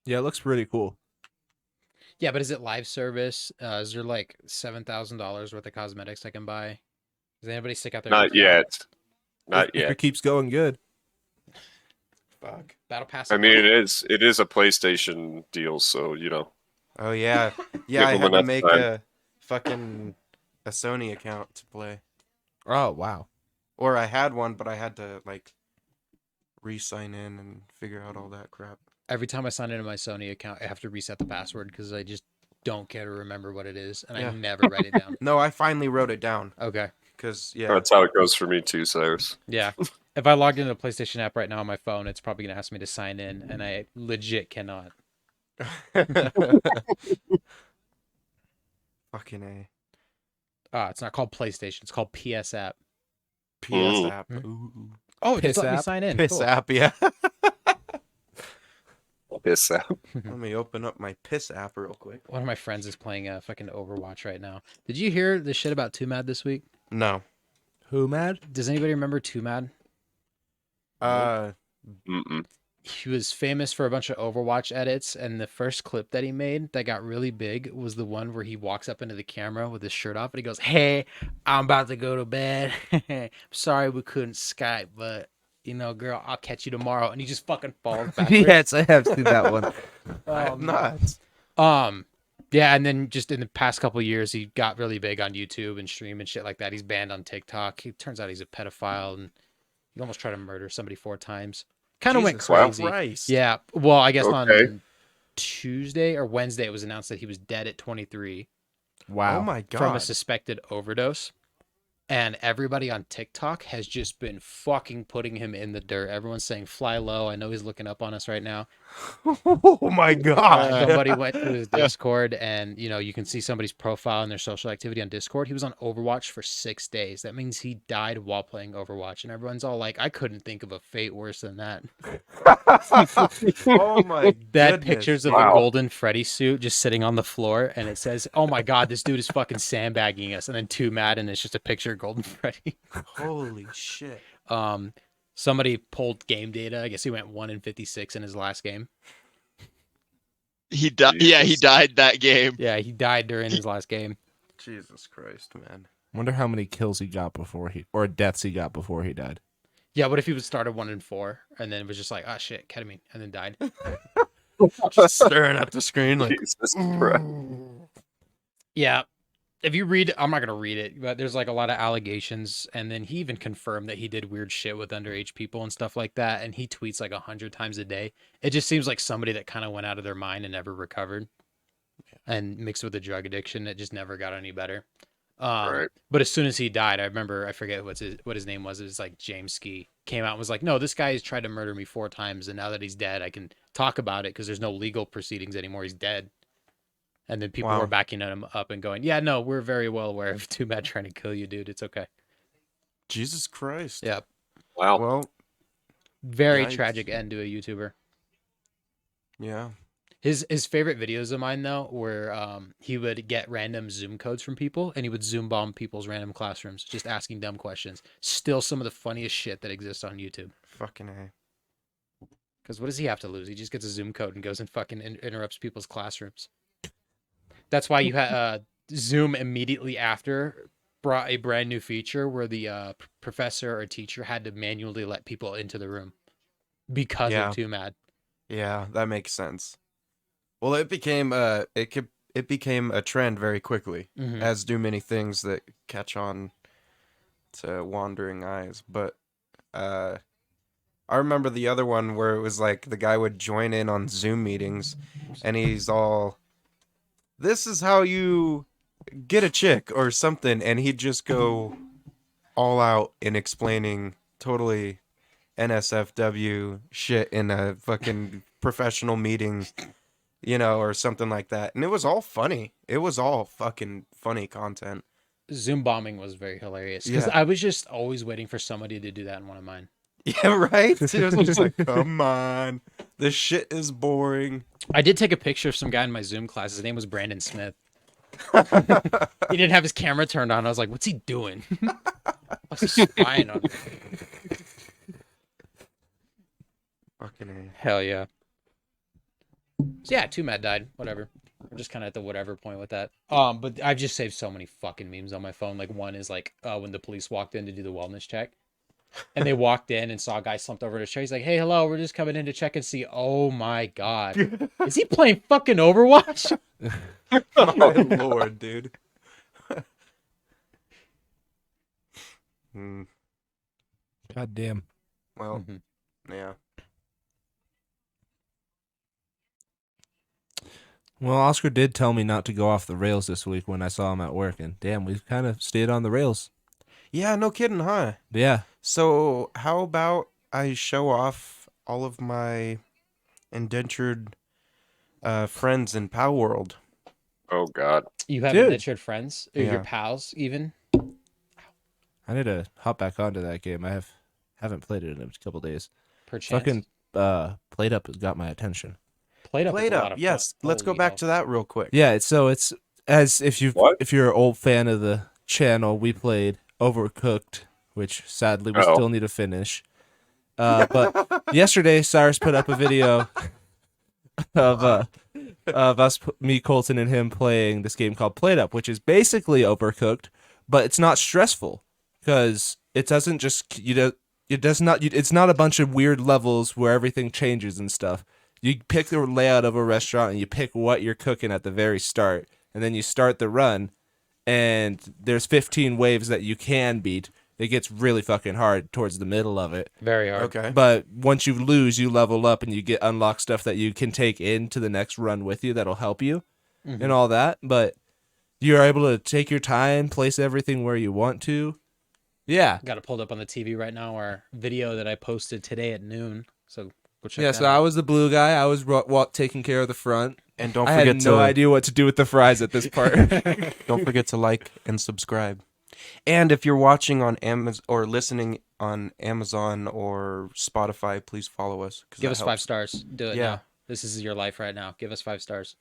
Speaker 1: Yeah, it looks pretty cool.
Speaker 2: Yeah, but is it live service? Is there like $7,000 worth of cosmetics I can buy? Does anybody stick out there?
Speaker 4: Not yet. Not
Speaker 1: If it
Speaker 4: yet.
Speaker 1: keeps going good.
Speaker 3: Fuck.
Speaker 2: Battle Pass.
Speaker 4: I mean, it is a PlayStation deal, so you know.
Speaker 3: Oh yeah, yeah. I
Speaker 4: Give 'em
Speaker 3: had to
Speaker 4: enough
Speaker 3: make
Speaker 4: time.
Speaker 3: a Sony account to play,
Speaker 1: Oh wow.
Speaker 3: or I had one, but I had to like re-sign in and figure out all that crap.
Speaker 2: Every time I sign into my Sony account, I have to reset the password because I just don't care to remember what it is, and
Speaker 3: Yeah.
Speaker 2: I never write it down.
Speaker 3: No, I finally wrote it down
Speaker 2: Okay.
Speaker 3: because yeah.
Speaker 4: That's how it goes for me too, Cyrus.
Speaker 2: Yeah. If I logged into the PlayStation app right now on my phone, it's probably gonna ask me to sign in, and I legit cannot.
Speaker 3: Fucking A.
Speaker 2: It's not called PlayStation. It's called PS app.
Speaker 3: PS
Speaker 4: Mm.
Speaker 3: app.
Speaker 2: Mm.
Speaker 3: Ooh.
Speaker 2: Oh, it
Speaker 1: Piss
Speaker 2: just let me
Speaker 1: app?
Speaker 2: sign in.
Speaker 3: Piss
Speaker 2: Cool.
Speaker 3: app, yeah.
Speaker 4: Piss out.
Speaker 3: Let me open up my piss app real quick.
Speaker 2: One of my friends is playing fucking Overwatch right now. Did you hear the shit about 2Mad this week?
Speaker 3: No.
Speaker 1: Who mad?
Speaker 2: Does anybody remember 2Mad?
Speaker 4: Mm-mm.
Speaker 2: He was famous for a bunch of Overwatch edits, and the first clip that he made that got really big was the one where he walks up into the camera with his shirt off and he goes, "Hey, I'm about to go to bed. Sorry we couldn't Skype, but you know, girl, I'll catch you tomorrow." And he just fucking falls backwards.
Speaker 1: Yes, I have seen that one.
Speaker 3: I have
Speaker 2: Um,
Speaker 3: not.
Speaker 2: Yeah, and then just in the past couple of years, he got really big on YouTube and stream and shit like that. He's banned on TikTok. It turns out he's a pedophile, and he almost tried to murder somebody 4 times. Kind of went
Speaker 3: Jesus
Speaker 2: crazy.
Speaker 3: Christ.
Speaker 2: Yeah. Well, I guess
Speaker 4: Okay.
Speaker 2: on Tuesday or Wednesday, it was announced that he was dead at 23
Speaker 1: Wow.
Speaker 3: Oh my
Speaker 2: from a
Speaker 3: god.
Speaker 2: suspected overdose. And everybody on TikTok has just been fucking putting him in the dirt. Everyone's saying, "Fly low." I know he's looking up on us right now.
Speaker 3: Oh my god.
Speaker 2: Somebody went to his Discord, and you can see somebody's profile and their social activity on Discord. He was on Overwatch for 6 days. That means he died while playing Overwatch, and everyone's all like, "I couldn't think of a fate worse than that."
Speaker 3: Oh my
Speaker 2: That
Speaker 3: goodness.
Speaker 2: pictures of
Speaker 4: Wow.
Speaker 2: a golden Freddy suit just sitting on the floor, and it says, "Oh my god, this dude is fucking sandbagging us." And then 2Mad, and it's just a picture of Golden Freddy.
Speaker 3: Holy shit.
Speaker 2: Somebody pulled game data. I guess he went 1-56 in his last game.
Speaker 5: He died. Yeah, he
Speaker 4: Jesus.
Speaker 5: died that game.
Speaker 2: Yeah, he died during his last game.
Speaker 3: Jesus Christ, man.
Speaker 1: Wonder how many kills he got before or deaths he got before he died.
Speaker 2: Yeah, what if he would started 1-4 and then was just like, "Ah, shit, ketamine," and then died?
Speaker 3: Just staring at the screen like
Speaker 4: Jesus Christ.
Speaker 2: Yeah. If you read, I'm not gonna read it, but there's like a lot of allegations, and then he even confirmed that he did weird shit with underage people and stuff like that, and he tweets like 100 times a day. It just seems like somebody that kind of went out of their mind and never recovered, and mixed with a drug addiction, it just never got any better.
Speaker 4: Right.
Speaker 2: But as soon as he died, I remember, I forget what his name was. It was like James Ski came out and was like, "No, this guy has tried to murder me 4 times, and now that he's dead, I can talk about it because there's no legal proceedings anymore. He's dead." And then people
Speaker 3: Wow.
Speaker 2: were backing him up and going, "Yeah, no, we're very well aware of 2Mad trying to kill you, dude. It's okay."
Speaker 3: Jesus Christ.
Speaker 2: Yeah.
Speaker 4: Wow.
Speaker 3: Well,
Speaker 2: Very
Speaker 3: Yikes.
Speaker 2: tragic end to a YouTuber.
Speaker 3: yeah.
Speaker 2: His favorite videos of mine though were he would get random Zoom codes from people and he would Zoom bomb people's random classrooms just asking dumb questions. Still some of the funniest shit that exists on YouTube.
Speaker 3: Fucking A.
Speaker 2: Because what does he have to lose? He just gets a Zoom code and goes and fucking interrupts people's classrooms. That's why you had Zoom immediately after brought a brand new feature where the professor or teacher had to manually let people into the room because
Speaker 3: Yeah.
Speaker 2: of 2Mad.
Speaker 3: Yeah, that makes sense. Well, it became it became a trend very quickly,
Speaker 2: Mhm.
Speaker 3: as do many things that catch on to wandering eyes. But I remember the other one where it was like the guy would join in on Zoom meetings, and he's all, "This is how you get a chick" or something, and he'd just go all out in explaining totally NSFW shit in a fucking professional meeting, or something like that. And it was all funny. It was all fucking funny content.
Speaker 2: Zoom bombing was very hilarious because
Speaker 3: Yeah.
Speaker 2: I was just always waiting for somebody to do that in one of mine.
Speaker 3: Yeah, right? It was just like, come on. This shit is boring.
Speaker 2: I did take a picture of some guy in my Zoom class. His name was Brandon Smith. He didn't have his camera turned on. I was like, what's he doing? I was spying on him.
Speaker 3: Fucking A.
Speaker 2: Hell yeah. So yeah, 2 Mad died. Whatever. We're just kind of at the whatever point with that. But I've just saved so many fucking memes on my phone. Like one is like when the police walked in to do the wellness check. And they walked in and saw a guy slumped over to chair. He's like, hey, hello, we're just coming in to check and see. Oh my God. Is he playing fucking Overwatch?
Speaker 3: Oh my lord, dude.
Speaker 1: God damn.
Speaker 3: Well, yeah.
Speaker 1: Well, Oscar did tell me not to go off the rails this week when I saw him at work, and damn, we've kind of stayed on the rails.
Speaker 3: Yeah, no kidding, huh?
Speaker 1: Yeah.
Speaker 3: So, how about I show off all of my indentured friends in Pow World?
Speaker 4: Oh God.
Speaker 2: You have
Speaker 1: Dude.
Speaker 2: indentured friends? Or
Speaker 3: Yeah.
Speaker 2: your pals, even?
Speaker 1: I need to hop back onto that game. I haven't played it in a couple days.
Speaker 2: Perchance.
Speaker 1: Fucking Played Up has got my attention.
Speaker 2: Played up.
Speaker 3: Played Up, yes. Let's go back to that real quick.
Speaker 1: Yeah, it's as if
Speaker 4: What?
Speaker 1: if you're an old fan of the channel, we played Overcooked, which sadly we
Speaker 4: Oh.
Speaker 1: still need to finish. But yesterday Cyrus put up a video of us, me, Colton, and him playing this game called Played Up, which is basically Overcooked, but it's not stressful because it doesn't just it's not a bunch of weird levels where everything changes and stuff. You pick the layout of a restaurant and you pick what you're cooking at the very start, and then you start the run, and there's 15 waves that you can beat. It gets really fucking hard towards the middle of it.
Speaker 2: Very hard.
Speaker 3: Okay.
Speaker 1: But once you lose, you level up and you get unlock stuff that you can take into the next run with you that'll help you and all that. But you're able to take your time, place everything where you want to. Yeah.
Speaker 2: Got it pulled up on the TV right now, our video that I posted today at noon. So go check
Speaker 1: Yeah,
Speaker 2: that
Speaker 1: so
Speaker 2: out.
Speaker 1: I was the blue guy. I was taking care of the front.
Speaker 3: And don't
Speaker 1: I
Speaker 3: forget
Speaker 1: had no
Speaker 3: to
Speaker 1: idea what to do with the fries at this part.
Speaker 3: don't forget to like and subscribe. And if you're watching on Amazon or listening on Amazon or Spotify, please follow us. 'Cause
Speaker 2: Give
Speaker 3: that
Speaker 2: us 5
Speaker 3: helps.
Speaker 2: stars. Do it
Speaker 3: Yeah.
Speaker 2: now. This is your life right now. Give us 5 stars.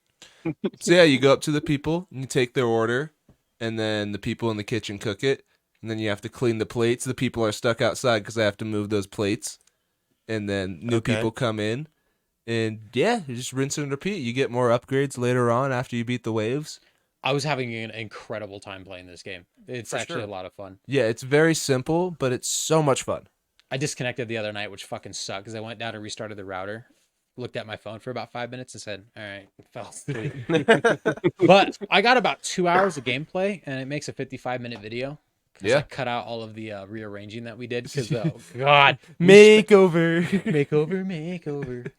Speaker 1: So yeah, you go up to the people and you take their order, and then the people in the kitchen cook it, and then you have to clean the plates. The people are stuck outside because I have to move those plates, and then new
Speaker 3: Okay.
Speaker 1: people come in, and yeah, you just rinse and repeat. You get more upgrades later on after you beat the waves.
Speaker 2: I was having an incredible time playing this game. It's
Speaker 3: For
Speaker 2: actually
Speaker 3: sure.
Speaker 2: a lot of fun.
Speaker 1: Yeah, it's very simple, but it's so much fun.
Speaker 2: I disconnected the other night, which fucking sucked because I went down and restarted the router, looked at my phone for about 5 minutes and said, all right, fell asleep. But I got about 2 hours of gameplay, and it makes a 55-minute video. 'Cause
Speaker 1: Yeah.
Speaker 2: I cut out all of the rearranging that we did because, oh, God.
Speaker 1: Makeover.
Speaker 2: Makeover.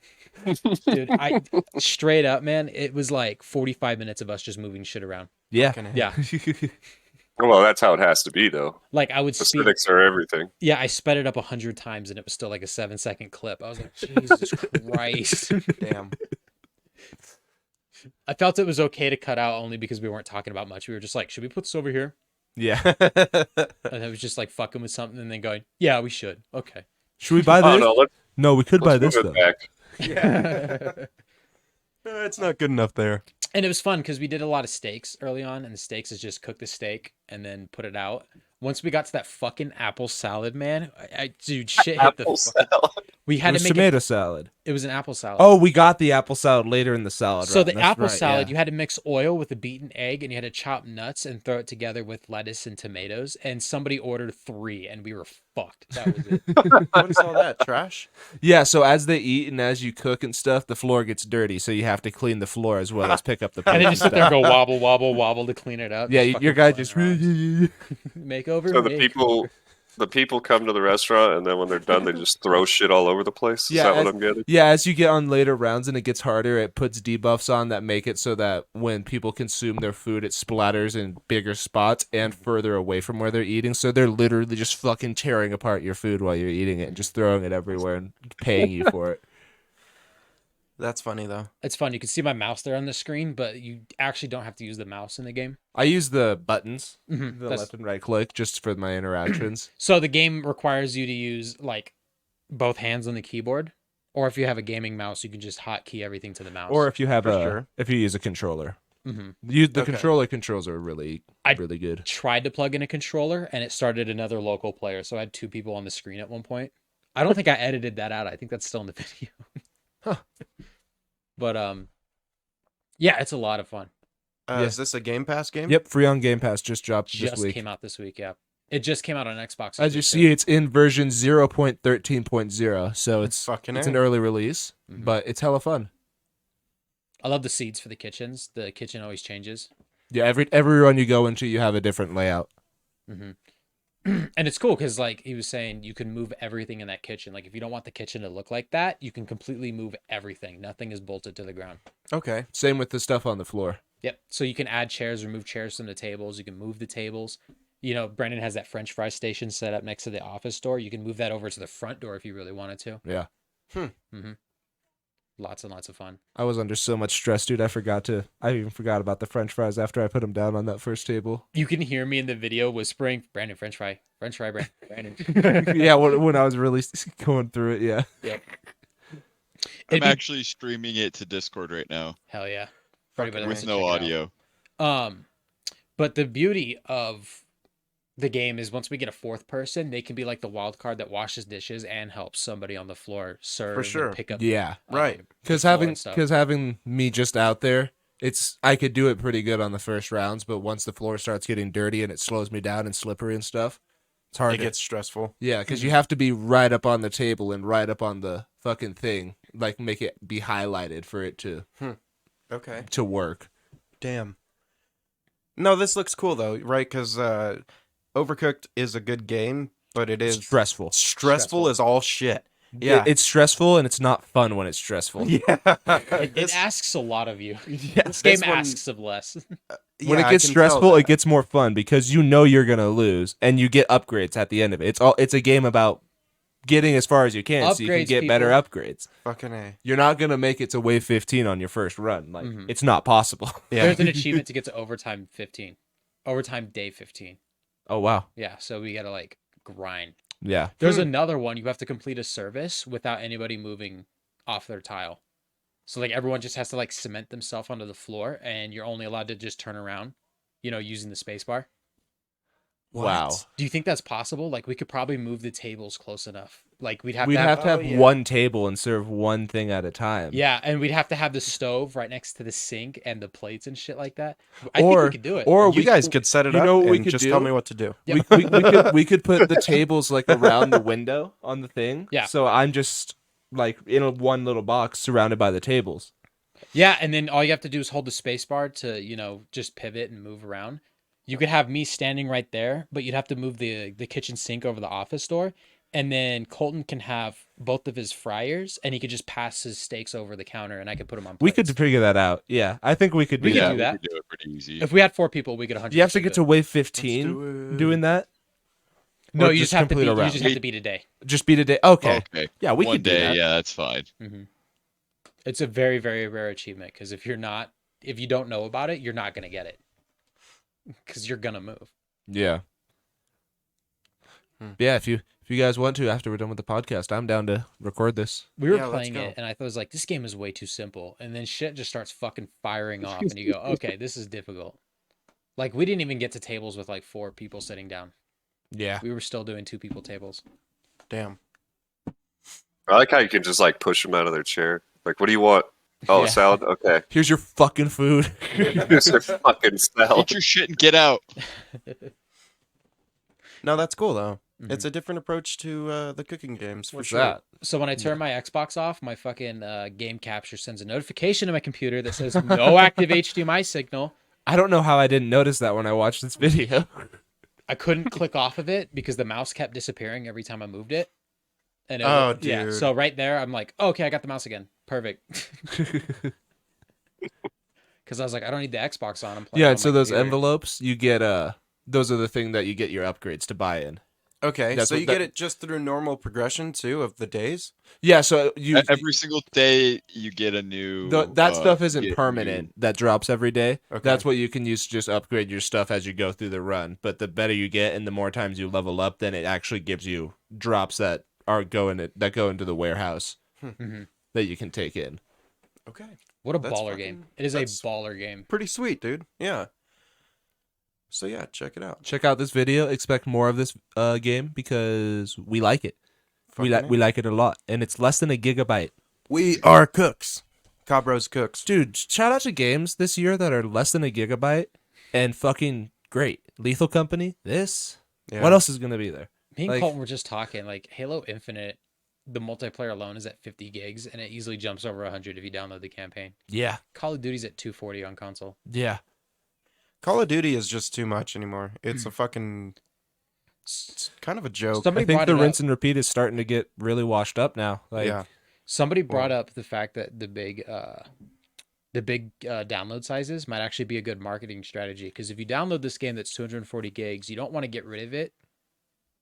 Speaker 2: Dude, I straight up, man, it was like 45 minutes of us just moving shit around.
Speaker 1: Yeah.
Speaker 3: Fucking A.
Speaker 2: Yeah.
Speaker 4: Well, that's how it has to be, though.
Speaker 2: Like I would speed.
Speaker 4: Aesthetics are everything.
Speaker 2: Yeah, I sped it up 100 times and it was still like a 7-second clip. I was like, Jesus Christ.
Speaker 3: Damn.
Speaker 2: I felt it was okay to cut out only because we weren't talking about much. We were just like, should we put this over here?
Speaker 1: Yeah.
Speaker 2: And it was just like fucking with something and then going, yeah, we should. Okay.
Speaker 1: Should we buy
Speaker 4: Oh
Speaker 1: this?
Speaker 4: no,
Speaker 1: No, we could buy
Speaker 4: let's
Speaker 1: this
Speaker 4: move
Speaker 1: though.
Speaker 4: it back.
Speaker 3: It's not good enough there.
Speaker 2: And it was fun because we did a lot of steaks early on, and the steaks is just cook the steak and then put it out. Once we got to that fucking apple salad, man, dude, shit hit the.
Speaker 4: Apple
Speaker 2: Fucking,
Speaker 4: salad.
Speaker 2: we
Speaker 1: It
Speaker 2: had
Speaker 1: was
Speaker 2: to make
Speaker 1: tomato salad.
Speaker 2: it was an apple salad.
Speaker 1: Oh, we got the apple salad later in the salad.
Speaker 2: So
Speaker 1: right?
Speaker 2: the
Speaker 1: That's
Speaker 2: apple
Speaker 1: right,
Speaker 2: salad,
Speaker 1: yeah.
Speaker 2: you had to mix oil with a beaten egg, and you had to chop nuts and throw it together with lettuce and tomatoes. And somebody ordered 3, and we were fucked. That was it.
Speaker 3: What is all that? Trash?
Speaker 1: Yeah, so as they eat and as you cook and stuff, the floor gets dirty, so you have to clean the floor as well as pick up the
Speaker 2: And
Speaker 1: plates
Speaker 2: then just sit
Speaker 1: and
Speaker 2: there and
Speaker 1: stuff.
Speaker 2: go wobble, wobble, wobble to clean it up.
Speaker 1: Yeah,
Speaker 2: Just
Speaker 1: your
Speaker 2: fucking
Speaker 1: guy
Speaker 2: flying
Speaker 1: just
Speaker 2: around. makeover.
Speaker 4: So the
Speaker 2: makeover.
Speaker 4: people the people come to the restaurant, and then when they're done, they just throw shit all over the place. Is that what I'm getting?
Speaker 1: Yeah, as you get on later rounds and it gets harder, it puts debuffs on that make it so that when people consume their food, it splatters in bigger spots and further away from where they're eating. So they're literally just fucking tearing apart your food while you're eating it and just throwing it everywhere and paying you for it.
Speaker 3: That's funny though.
Speaker 2: It's fun. You can see my mouse there on the screen, but you actually don't have to use the mouse in the game.
Speaker 1: I use the buttons,
Speaker 2: Mhm,
Speaker 1: the
Speaker 2: that's-
Speaker 1: left and right click, just for my interactions.
Speaker 2: So the game requires you to use like both hands on the keyboard, or if you have a gaming mouse, you can just hotkey everything to the mouse.
Speaker 1: Or if you have
Speaker 3: For
Speaker 1: if you use a controller.
Speaker 2: Mhm.
Speaker 1: The
Speaker 3: Okay.
Speaker 1: controller controls are really
Speaker 2: I-
Speaker 1: really good.
Speaker 2: Tried to plug in a controller, and it started another local player, so I had 2 people on the screen at one point. I don't think I edited that out. I think that's still in the video.
Speaker 1: Huh.
Speaker 2: But yeah, it's a lot of fun.
Speaker 1: Yeah.
Speaker 3: Is this a Game Pass game?
Speaker 1: Yep, free on Game Pass just dropped this
Speaker 2: Just
Speaker 1: week.
Speaker 2: came out this week. Yeah, it just came out on Xbox.
Speaker 1: As you
Speaker 2: this
Speaker 1: see,
Speaker 2: week,
Speaker 1: it's in version 0.13.0, so it's
Speaker 3: Fucking
Speaker 1: an
Speaker 3: A.
Speaker 1: early release,
Speaker 2: Mhm.
Speaker 1: but it's hella fun.
Speaker 2: I love the seeds for the kitchens. The kitchen always changes.
Speaker 1: Yeah, every run you go into, you have a different layout.
Speaker 2: Hmm And it's cool because, like he was saying, you can move everything in that kitchen. Like, if you don't want the kitchen to look like that, you can completely move everything. Nothing is bolted to the ground.
Speaker 3: Okay.
Speaker 1: Same with the stuff on the floor.
Speaker 2: Yep. So you can add chairs, remove chairs from the tables. You can move the tables. You know, Brendan has that French fry station set up next to the office door. You can move that over to the front door if you really wanted to.
Speaker 1: Yeah.
Speaker 2: Mm-hmm. Lots and lots of fun.
Speaker 1: I was under so much stress, dude. I even forgot about the French fries after I put them down on that first table.
Speaker 2: You can hear me in the video whispering, Brandon, French fry, Brandon.
Speaker 1: Yeah, when I was really going through it, yeah.
Speaker 2: Yep.
Speaker 5: I'm
Speaker 2: It'd be-
Speaker 5: actually streaming it to Discord right now
Speaker 2: Hell yeah. For anybody that wants
Speaker 5: with
Speaker 2: to
Speaker 5: no
Speaker 2: check it out.
Speaker 5: audio.
Speaker 2: But the beauty of the game is once we get a 4th person, they can be like the wild card that washes dishes and helps somebody on the floor serve and
Speaker 3: sure.
Speaker 2: pick up.
Speaker 1: Yeah.
Speaker 3: Right.
Speaker 1: Because
Speaker 2: floor
Speaker 1: having
Speaker 2: and stuff.
Speaker 1: me just out there, I could do it pretty good on the first rounds, but once the floor starts getting dirty and it slows me down and slippery and stuff, it's hard.
Speaker 3: It gets stressful.
Speaker 1: Yeah, because you have to be right up on the table and right up on the fucking thing, like make it be highlighted for it
Speaker 3: Okay.
Speaker 1: to work.
Speaker 3: Damn. No, this looks cool though, right? Because Overcooked is a good game, but it is
Speaker 1: Stressful.
Speaker 3: stressful as all shit. Yeah.
Speaker 1: It's stressful and it's not fun when it's stressful.
Speaker 3: Yeah.
Speaker 2: It asks a lot of you.
Speaker 1: Yeah.
Speaker 2: This game
Speaker 3: This one-
Speaker 2: asks of less.
Speaker 1: When
Speaker 3: Yeah,
Speaker 1: it
Speaker 3: I
Speaker 1: gets
Speaker 3: can tell
Speaker 1: stressful,
Speaker 3: that.
Speaker 1: it gets more fun because you know you're gonna lose and you get upgrades at the end of it. It's a game about getting as far as you can so you can
Speaker 2: Upgrades,
Speaker 1: get better upgrades.
Speaker 3: Fucking A.
Speaker 1: You're not gonna make it to wave 15 on your first run. Like
Speaker 2: Mhm.
Speaker 1: it's not possible.
Speaker 3: Yeah.
Speaker 2: There's an achievement to get to overtime 15. Overtime day 15.
Speaker 1: Oh wow.
Speaker 2: Yeah, so we got to like grind.
Speaker 1: Yeah.
Speaker 2: There's another one. You have to complete a service without anybody moving off their tile. So like everyone just has to like cement themselves onto the floor, and you're only allowed to just turn around, using the space bar.
Speaker 1: Wow.
Speaker 2: Do you think that's possible? Like we could probably move the tables close enough. Like we'd have
Speaker 1: We'd
Speaker 2: to have,
Speaker 1: have to have
Speaker 3: yeah.
Speaker 1: one table and serve one thing at a time.
Speaker 2: yeah, and we'd have to have the stove right next to the sink and the plates and shit like that. I think we could do it.
Speaker 1: Or
Speaker 3: You guys could set it
Speaker 1: you
Speaker 3: up
Speaker 1: know what we
Speaker 3: and
Speaker 1: could
Speaker 3: just
Speaker 1: do?
Speaker 3: tell me what to do.
Speaker 2: Yeah.
Speaker 1: We could put the tables like around the window on the thing.
Speaker 2: Yeah.
Speaker 1: So I'm just like in one little box surrounded by the tables.
Speaker 2: Yeah, and then all you have to do is hold the space bar to, just pivot and move around. You could have me standing right there, but you'd have to move the kitchen sink over the office door. And then Colton can have both of his fryers, and he could just pass his steaks over the counter, and I could put them on
Speaker 1: We
Speaker 2: plates.
Speaker 1: could figure that out. Yeah. I think we could do
Speaker 2: We could
Speaker 1: that.
Speaker 2: do that.
Speaker 5: We could do it pretty easy.
Speaker 2: If we had 4 people, we could 100%.
Speaker 1: Do you have to get to wave
Speaker 3: Let's
Speaker 1: 15
Speaker 3: do it.
Speaker 1: doing that?
Speaker 2: No,
Speaker 1: Or
Speaker 2: you just have to
Speaker 1: complete
Speaker 2: beat.
Speaker 1: a
Speaker 2: You
Speaker 1: round?
Speaker 2: just have to beat a day.
Speaker 1: Just beat a day. Okay.
Speaker 5: Okay.
Speaker 1: Yeah, we
Speaker 5: One
Speaker 1: could do
Speaker 5: day,
Speaker 1: that.
Speaker 5: yeah, that's fine.
Speaker 2: Hmm It's a very, very rare achievement because if you don't know about it, you're not gonna get it because you're gonna move.
Speaker 1: Yeah. Yeah, if you guys want to after we're done with the podcast, I'm down to record this.
Speaker 2: We were
Speaker 3: Yeah, let's
Speaker 2: playing
Speaker 3: go.
Speaker 2: it, and I thought it was like, this game is way too simple. And then shit just starts fucking firing off, and you go, okay, this is difficult. Like, we didn't even get to tables with like 4 people sitting down.
Speaker 1: Yeah.
Speaker 2: We were still doing 2 people tables.
Speaker 3: Damn.
Speaker 4: I like how you can just like push them out of their chair. Like, what do you want? Oh,
Speaker 2: Yeah.
Speaker 4: a salad. Okay,
Speaker 1: Here's your fucking food.
Speaker 4: here's your fucking salad.
Speaker 5: Eat your shit and get out.
Speaker 3: No, that's cool though.
Speaker 2: Mhm.
Speaker 3: It's a different approach to the cooking games for
Speaker 1: What's
Speaker 3: sure.
Speaker 1: that?
Speaker 2: So when I turn my Xbox off, my fucking game capture sends a notification to my computer that says no active HDMI signal.
Speaker 1: I don't know how I didn't notice that when I watched this video.
Speaker 2: I couldn't click off of it because the mouse kept disappearing every time I moved it. And
Speaker 3: Oh,
Speaker 2: yeah,
Speaker 3: dude.
Speaker 2: so right there, I'm like, okay, I got the mouse again. Perfect. Because I was like, I don't need the Xbox on. I'm playing.
Speaker 1: Yeah,
Speaker 2: on
Speaker 1: and so
Speaker 2: my
Speaker 1: those
Speaker 2: computer.
Speaker 1: envelopes you get those are the thing that you get your upgrades to buy in.
Speaker 3: Okay,
Speaker 1: That's
Speaker 3: so
Speaker 1: what
Speaker 3: you get it just through normal progression too of the days.
Speaker 1: Yeah, so you
Speaker 5: Every single day you get a new.
Speaker 1: that stuff
Speaker 5: you
Speaker 1: isn't
Speaker 5: get
Speaker 1: permanent. That drops every day.
Speaker 3: Okay.
Speaker 1: That's what you can use to just upgrade your stuff as you go through the run. But the better you get and the more times you level up, then it actually gives you drops that go into the warehouse
Speaker 2: Mhm.
Speaker 1: that you can take in.
Speaker 3: Okay.
Speaker 2: What a
Speaker 3: That's
Speaker 2: baller game!
Speaker 3: fucking-
Speaker 2: It is a
Speaker 3: that's-
Speaker 2: baller game.
Speaker 3: Pretty sweet, dude. Yeah. So yeah, check it out.
Speaker 1: Check out this video. Expect more of this game because we like it. We
Speaker 3: Fucking
Speaker 1: like it a lot, and it's less than a gigabyte.
Speaker 3: We are cooks. Cabro's cooks.
Speaker 1: Dude, shout out to games this year that are less than a gigabyte and fucking great. Lethal Company. This.
Speaker 3: Yeah.
Speaker 1: What else is gonna be there?
Speaker 2: Me and
Speaker 1: Like-
Speaker 2: Colton were just talking. Like Halo Infinite, the multiplayer alone is at 50 gigs, and it easily jumps over 100 if you download the campaign.
Speaker 1: Yeah.
Speaker 2: Call of Duty's at 240 on console.
Speaker 1: Yeah.
Speaker 3: Call of Duty is just too much anymore. It's a fucking. It's kind of a joke.
Speaker 2: Somebody
Speaker 1: I think
Speaker 2: brought
Speaker 1: the
Speaker 2: it
Speaker 1: rinse
Speaker 2: up.
Speaker 1: and repeat is starting to get really washed up now. Like,
Speaker 3: yeah.
Speaker 2: Somebody brought up the fact that the big download sizes might actually be a good marketing strategy, because if you download this game that's 240 gigs, you don't want to get rid of it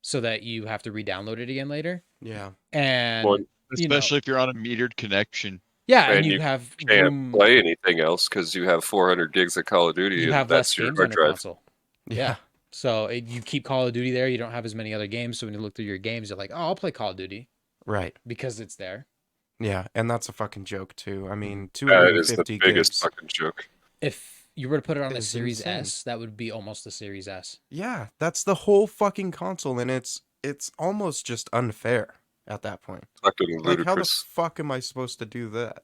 Speaker 2: so that you have to re-download it again later.
Speaker 3: Yeah.
Speaker 2: And
Speaker 4: Well,
Speaker 2: you know,
Speaker 5: Especially if you're on a metered connection.
Speaker 2: yeah, and
Speaker 4: and
Speaker 2: you
Speaker 4: you
Speaker 2: have
Speaker 4: can't
Speaker 2: room,
Speaker 4: play anything else because you have 400 gigs of Call of Duty,
Speaker 2: you
Speaker 4: and
Speaker 2: have less
Speaker 4: that's your
Speaker 2: games on
Speaker 4: hard
Speaker 2: your
Speaker 4: drive.
Speaker 2: console. Yeah. So you keep Call of Duty there, you don't have as many other games. So when you look through your games, you're like, oh, I'll play Call of Duty
Speaker 3: Right.
Speaker 2: because it's there.
Speaker 3: Yeah, and that's a fucking joke too. I mean,
Speaker 4: That is the
Speaker 3: 250
Speaker 4: biggest
Speaker 3: gigs.
Speaker 4: fucking joke.
Speaker 2: If you were to put it on a
Speaker 3: It's
Speaker 2: Series
Speaker 3: insane.
Speaker 2: S, that would be almost a Series S.
Speaker 3: Yeah, that's the whole fucking console, and it's almost just unfair at that point.
Speaker 4: Fucking
Speaker 3: Like, how the
Speaker 4: ludicrous.
Speaker 3: fuck am I supposed to do that?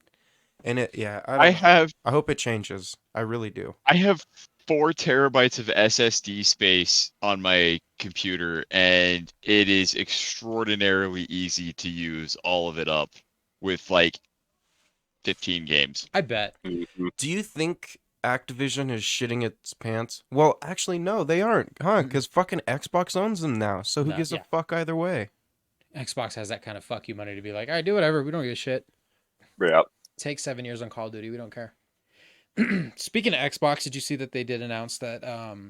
Speaker 3: And I
Speaker 5: I
Speaker 3: don't know.
Speaker 5: have
Speaker 3: I hope it changes. I really do.
Speaker 5: 4 terabytes of SSD space on my computer, and it is extraordinarily easy to use all of it up with like 15 games.
Speaker 2: I bet.
Speaker 4: Mhm.
Speaker 3: Do you think Activision is shitting its pants? Well, actually, no, they aren't, huh? Because fucking Xbox owns them now, so who
Speaker 2: No,
Speaker 3: gives
Speaker 2: yeah.
Speaker 3: a fuck either way?
Speaker 2: Xbox has that kind of fuck you money to be like, all right, do whatever. We don't give a shit.
Speaker 4: Yeah.
Speaker 2: Take 7 years on Call of Duty. We don't care. Speaking of Xbox, did you see that they did announce that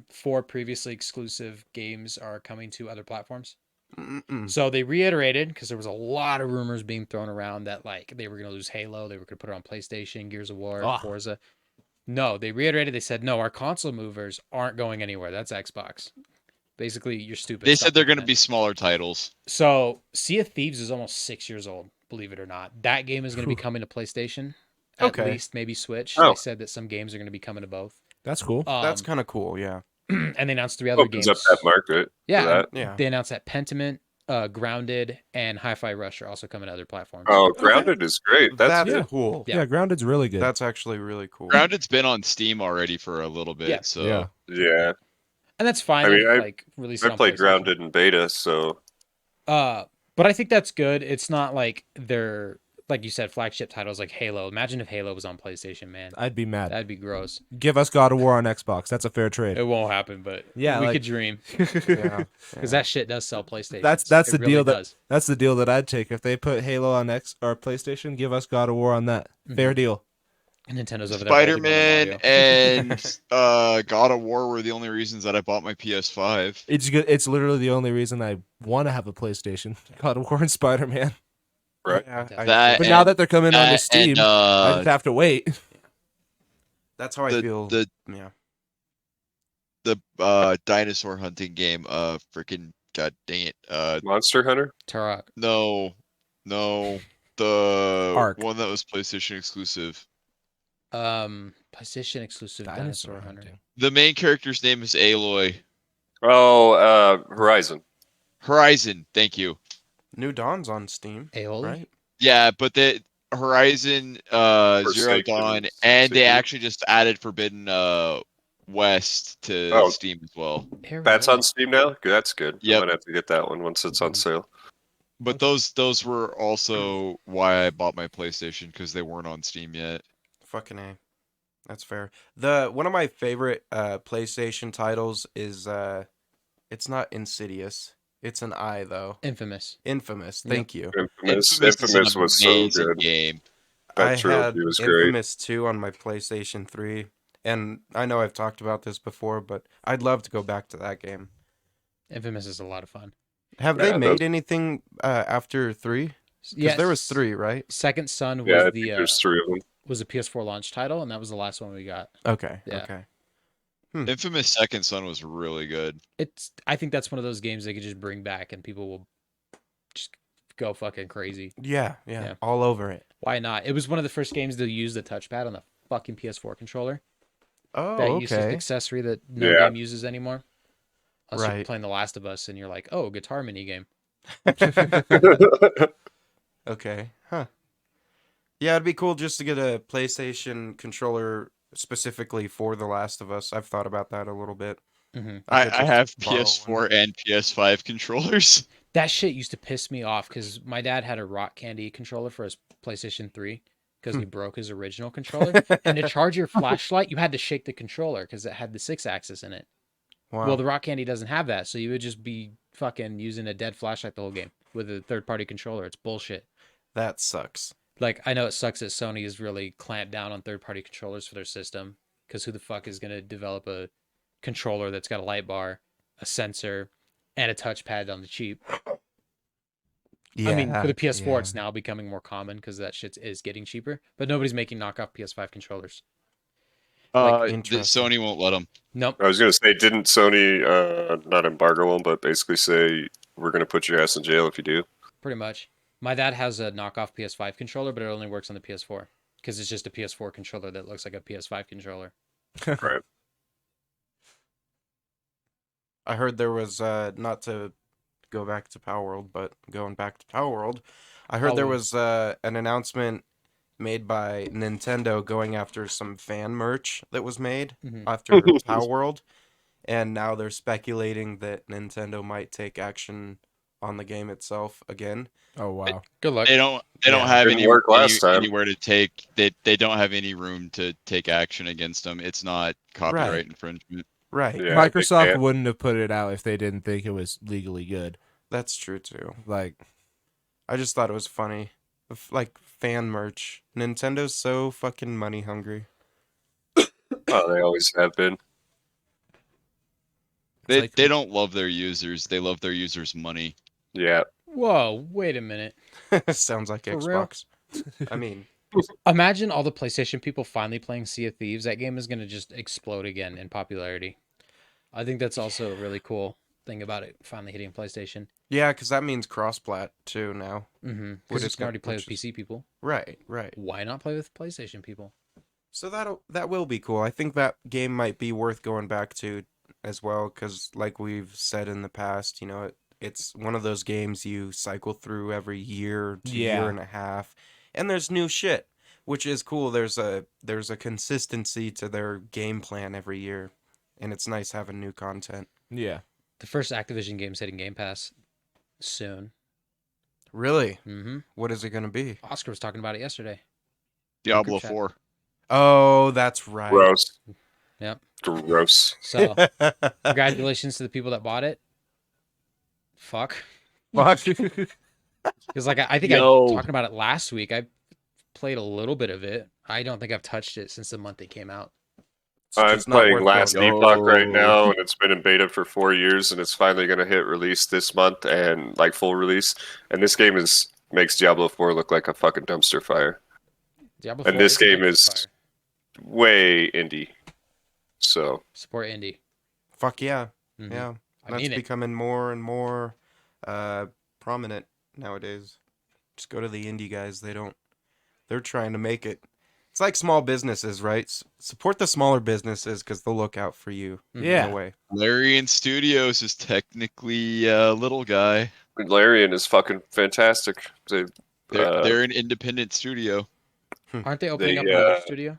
Speaker 2: 4 previously exclusive games are coming to other platforms?
Speaker 3: Mm-mm.
Speaker 2: So they reiterated, because there was a lot of rumors being thrown around that like they were going to lose Halo, they were going to put it on PlayStation, Gears of War,
Speaker 1: Ah.
Speaker 2: Forza. No, they reiterated. They said, no, our console movers aren't going anywhere. That's Xbox. Basically, you're stupid.
Speaker 5: They
Speaker 2: Stop
Speaker 5: said they're
Speaker 2: doing
Speaker 5: going to
Speaker 2: it.
Speaker 5: be smaller titles.
Speaker 2: So Sea of Thieves is almost 6 years old, believe it or not. That game is going to be coming to PlayStation. At
Speaker 3: Okay.
Speaker 2: least maybe Switch.
Speaker 4: Oh.
Speaker 2: They said that some games are going to be coming to both.
Speaker 1: That's cool.
Speaker 3: That's kind of cool, yeah.
Speaker 2: And they announced 3 other
Speaker 4: Opens
Speaker 2: games.
Speaker 4: up that market.
Speaker 2: Yeah,
Speaker 4: For that.
Speaker 3: Yeah.
Speaker 2: they announced that Pentiment, Grounded, and Hi-Fi Rush are also coming to other platforms.
Speaker 4: Oh, Grounded is great. That's
Speaker 3: That's
Speaker 1: yeah.
Speaker 3: cool.
Speaker 2: Yeah.
Speaker 1: Yeah, Grounded's really good.
Speaker 3: That's actually really cool.
Speaker 5: Grounded's been on Steam already for a little bit,
Speaker 2: Yeah.
Speaker 5: so
Speaker 1: Yeah.
Speaker 4: yeah.
Speaker 2: And that's fine.
Speaker 4: I mean,
Speaker 2: if,
Speaker 4: I-
Speaker 2: like release it
Speaker 4: I
Speaker 2: on
Speaker 4: played
Speaker 2: PlayStation.
Speaker 4: Grounded in beta, so
Speaker 2: But I think that's good. It's not like they're, like you said, flagship titles like Halo. Imagine if Halo was on PlayStation, man.
Speaker 1: I'd be mad.
Speaker 2: That'd be gross.
Speaker 1: Give us God of War on Xbox. That's a fair trade.
Speaker 2: It won't happen, but
Speaker 1: Yeah,
Speaker 2: we
Speaker 1: like-
Speaker 2: could dream,
Speaker 3: Yeah.
Speaker 2: because that shit does sell PlayStation.
Speaker 1: That's the deal
Speaker 2: does.
Speaker 1: That's the deal that I'd take if they put Halo on X or PlayStation. Give us God of War on that. Fair deal.
Speaker 2: And Nintendo's over there. holding on to
Speaker 5: Spider-Man
Speaker 2: Mario.
Speaker 5: and God of War were the only reasons that I bought my PS5.
Speaker 1: It's good. It's literally the only reason I want to have a PlayStation. God of War and Spider Man.
Speaker 4: right.
Speaker 3: Yeah,
Speaker 5: That
Speaker 1: But now that they're coming onto
Speaker 5: and,
Speaker 1: Steam, I just have to wait.
Speaker 3: that's how I
Speaker 5: the-
Speaker 3: feel.
Speaker 5: the-
Speaker 3: Yeah.
Speaker 5: the dinosaur hunting game, freaking god dang it,
Speaker 4: Monster Hunter.
Speaker 2: Turok.
Speaker 5: no, the
Speaker 1: Ark.
Speaker 5: one that was PlayStation exclusive.
Speaker 2: PlayStation exclusive Dinosaur Hunter.
Speaker 5: The main character's name is Aloy.
Speaker 4: Oh, Horizon.
Speaker 5: Horizon, thank you.
Speaker 3: New Dawn's on Steam,
Speaker 2: Aeoli?
Speaker 3: right?
Speaker 5: Yeah, but the Horizon Zero
Speaker 4: Forsaken
Speaker 5: Dawn,
Speaker 4: is
Speaker 5: and they
Speaker 4: Forsaken.
Speaker 5: actually just added Forbidden West to
Speaker 4: Oh.
Speaker 5: Steam as well.
Speaker 4: That's on Steam now. That's good.
Speaker 5: Yep.
Speaker 4: I might have to get that one once it's on sale.
Speaker 5: But those were also why I bought my PlayStation, because they weren't on Steam yet.
Speaker 3: Fucking A. That's fair. One of my favorite PlayStation titles is It's not Insidious. It's an I though.
Speaker 2: Infamous.
Speaker 3: Infamous.
Speaker 2: Yep.
Speaker 3: Thank you.
Speaker 4: Infamous was so
Speaker 5: amazing
Speaker 4: good.
Speaker 5: game.
Speaker 4: That
Speaker 3: I
Speaker 4: trilogy
Speaker 3: had
Speaker 4: was great.
Speaker 3: Infamous 2 on my PlayStation 3, and I know I've talked about this before, but I'd love to go back to that game.
Speaker 2: Infamous is a lot of fun.
Speaker 3: Have
Speaker 4: Yeah,
Speaker 3: they made anything after 3? Because
Speaker 2: Yes.
Speaker 3: there was 3, right?
Speaker 2: Second Son
Speaker 4: Yeah, I
Speaker 2: was
Speaker 4: think there's 3 of them.
Speaker 2: was a PS4 launch title, and that was the last one we got.
Speaker 3: Okay.
Speaker 2: Yeah.
Speaker 3: Okay.
Speaker 5: Infamous Second Son was really good.
Speaker 2: I think that's one of those games they could just bring back, and people will just go fucking crazy.
Speaker 3: Yeah.
Speaker 2: Yeah.
Speaker 3: All over it.
Speaker 2: Why not? It was one of the first games to use the touchpad on the fucking PS4 controller.
Speaker 3: Oh,
Speaker 2: That useless
Speaker 3: okay.
Speaker 2: accessory that no
Speaker 4: Yeah.
Speaker 2: game uses anymore. Unless you're
Speaker 3: Right.
Speaker 2: playing The Last of Us and you're like, oh, guitar mini game.
Speaker 3: Okay. Huh. Yeah, it'd be cool just to get a PlayStation controller specifically for The Last of Us. I've thought about that a little bit.
Speaker 2: Hmm
Speaker 3: I could
Speaker 5: I
Speaker 3: just
Speaker 5: have
Speaker 3: borrow one.
Speaker 5: PS4 and PS5 controllers.
Speaker 2: That shit used to piss me off because my dad had a Rock Candy controller for his PlayStation 3 because he broke his original controller. And to charge your flashlight, you had to shake the controller because it had the 6-axis in it.
Speaker 3: Wow.
Speaker 2: Well, the Rock Candy doesn't have that, so you would just be fucking using a dead flashlight the whole game with a third-party controller. It's bullshit.
Speaker 3: That sucks.
Speaker 2: Like, I know it sucks that Sony has really clamped down on third-party controllers for their system because who the fuck is going to develop a controller that's got a light bar, a sensor, and a touchpad on the cheap?
Speaker 3: Yeah.
Speaker 2: I mean, for the PS4,
Speaker 3: yeah.
Speaker 2: it's now becoming more common because that shit is getting cheaper, but nobody's making knockoff PS5 controllers.
Speaker 3: Interesting.
Speaker 5: Sony won't let them.
Speaker 2: Nope.
Speaker 4: I was gonna say, didn't Sony not embargo them, but basically say we're gonna put your ass in jail if you do?
Speaker 2: Pretty much. My dad has a knockoff PS5 controller, but it only works on the PS4 because it's just a PS4 controller that looks like a PS5 controller.
Speaker 4: Right.
Speaker 3: I heard there was not to go back to Power World, but going back to Power World, I heard there
Speaker 2: Power.
Speaker 3: was an announcement made by Nintendo going after some fan merch that was made
Speaker 2: Mhm.
Speaker 3: after Power World, and now they're speculating that Nintendo might take action on the game itself again.
Speaker 1: Oh wow.
Speaker 2: Good luck.
Speaker 5: They don't
Speaker 3: Yeah,
Speaker 5: have
Speaker 4: didn't work last time.
Speaker 5: anywhere to take. They don't have any room to take action against them. It's not copyright
Speaker 3: Right.
Speaker 5: infringement.
Speaker 3: Right.
Speaker 4: Yeah, they
Speaker 1: Microsoft
Speaker 4: can't.
Speaker 1: wouldn't have put it out if they didn't think it was legally good.
Speaker 3: That's true too.
Speaker 1: Like,
Speaker 3: I just thought it was funny. Like fan merch. Nintendo's so fucking money hungry.
Speaker 4: Oh, they always have been.
Speaker 5: They
Speaker 1: like-
Speaker 5: they don't love their users. They love their users' money.
Speaker 4: Yeah.
Speaker 2: Whoa, wait a minute.
Speaker 3: Sounds like
Speaker 2: For real?
Speaker 3: Xbox. I mean,
Speaker 2: Imagine all the PlayStation people finally playing Sea of Thieves. That game is going to just explode again in popularity. I think that's also a really cool thing about it finally hitting PlayStation.
Speaker 3: yeah, because that means cross-plat too now.
Speaker 2: Mm-hmm.
Speaker 3: Which
Speaker 2: Because you
Speaker 3: is
Speaker 2: can already
Speaker 3: good-
Speaker 2: play with
Speaker 3: which is-
Speaker 2: PC people.
Speaker 3: Right, right.
Speaker 2: Why not play with PlayStation people?
Speaker 3: So that will be cool. I think that game might be worth going back to as well, because like we've said in the past, you know, it's one of those games you cycle through every year to
Speaker 1: Yeah.
Speaker 3: year and a half, and there's new shit, which is cool. There's a consistency to their game plan every year, and it's nice having new content.
Speaker 1: yeah.
Speaker 2: The first Activision game's hitting Game Pass soon.
Speaker 3: Really,
Speaker 2: Mm-hmm.
Speaker 3: what is it gonna be?
Speaker 2: Oscar was talking about it yesterday.
Speaker 5: Diablo
Speaker 2: chat.
Speaker 5: 4.
Speaker 3: Oh, that's right.
Speaker 4: Gross.
Speaker 2: Yep.
Speaker 4: Gross.
Speaker 2: So, congratulations to the people that bought it. Fuck.
Speaker 3: Fuck.
Speaker 2: Because like I think
Speaker 5: Yo.
Speaker 2: I talking about it last week. I played a little bit of it. I don't think I've touched it since the month it came out.
Speaker 3: It's
Speaker 4: I'm
Speaker 3: just not
Speaker 4: playing
Speaker 3: worth
Speaker 4: Last
Speaker 3: going-
Speaker 4: Epoch right
Speaker 5: Yo.
Speaker 4: now, and it's been in beta for 4 years, and it's finally going to hit release this month, and like full release. And this game makes Diablo 4 look like a fucking dumpster fire.
Speaker 2: Diablo
Speaker 4: And
Speaker 2: 4
Speaker 4: this
Speaker 2: a
Speaker 4: game
Speaker 2: dumpster
Speaker 4: is-
Speaker 2: fire.
Speaker 4: Way indie. So
Speaker 2: Support indie.
Speaker 3: Fuck yeah,
Speaker 2: Mhm.
Speaker 3: yeah.
Speaker 2: I
Speaker 3: That's
Speaker 2: mean it.
Speaker 3: becoming more and more prominent nowadays. Just go to the indie guys. They're trying to make it. It's like small businesses, right? Support the smaller businesses because they'll look out for you.
Speaker 1: Yeah.
Speaker 3: In a way.
Speaker 5: Larian Studios is technically a little guy.
Speaker 4: Larian is fucking fantastic.
Speaker 5: They're an independent studio.
Speaker 2: Aren't they opening
Speaker 4: They,
Speaker 2: up another studio?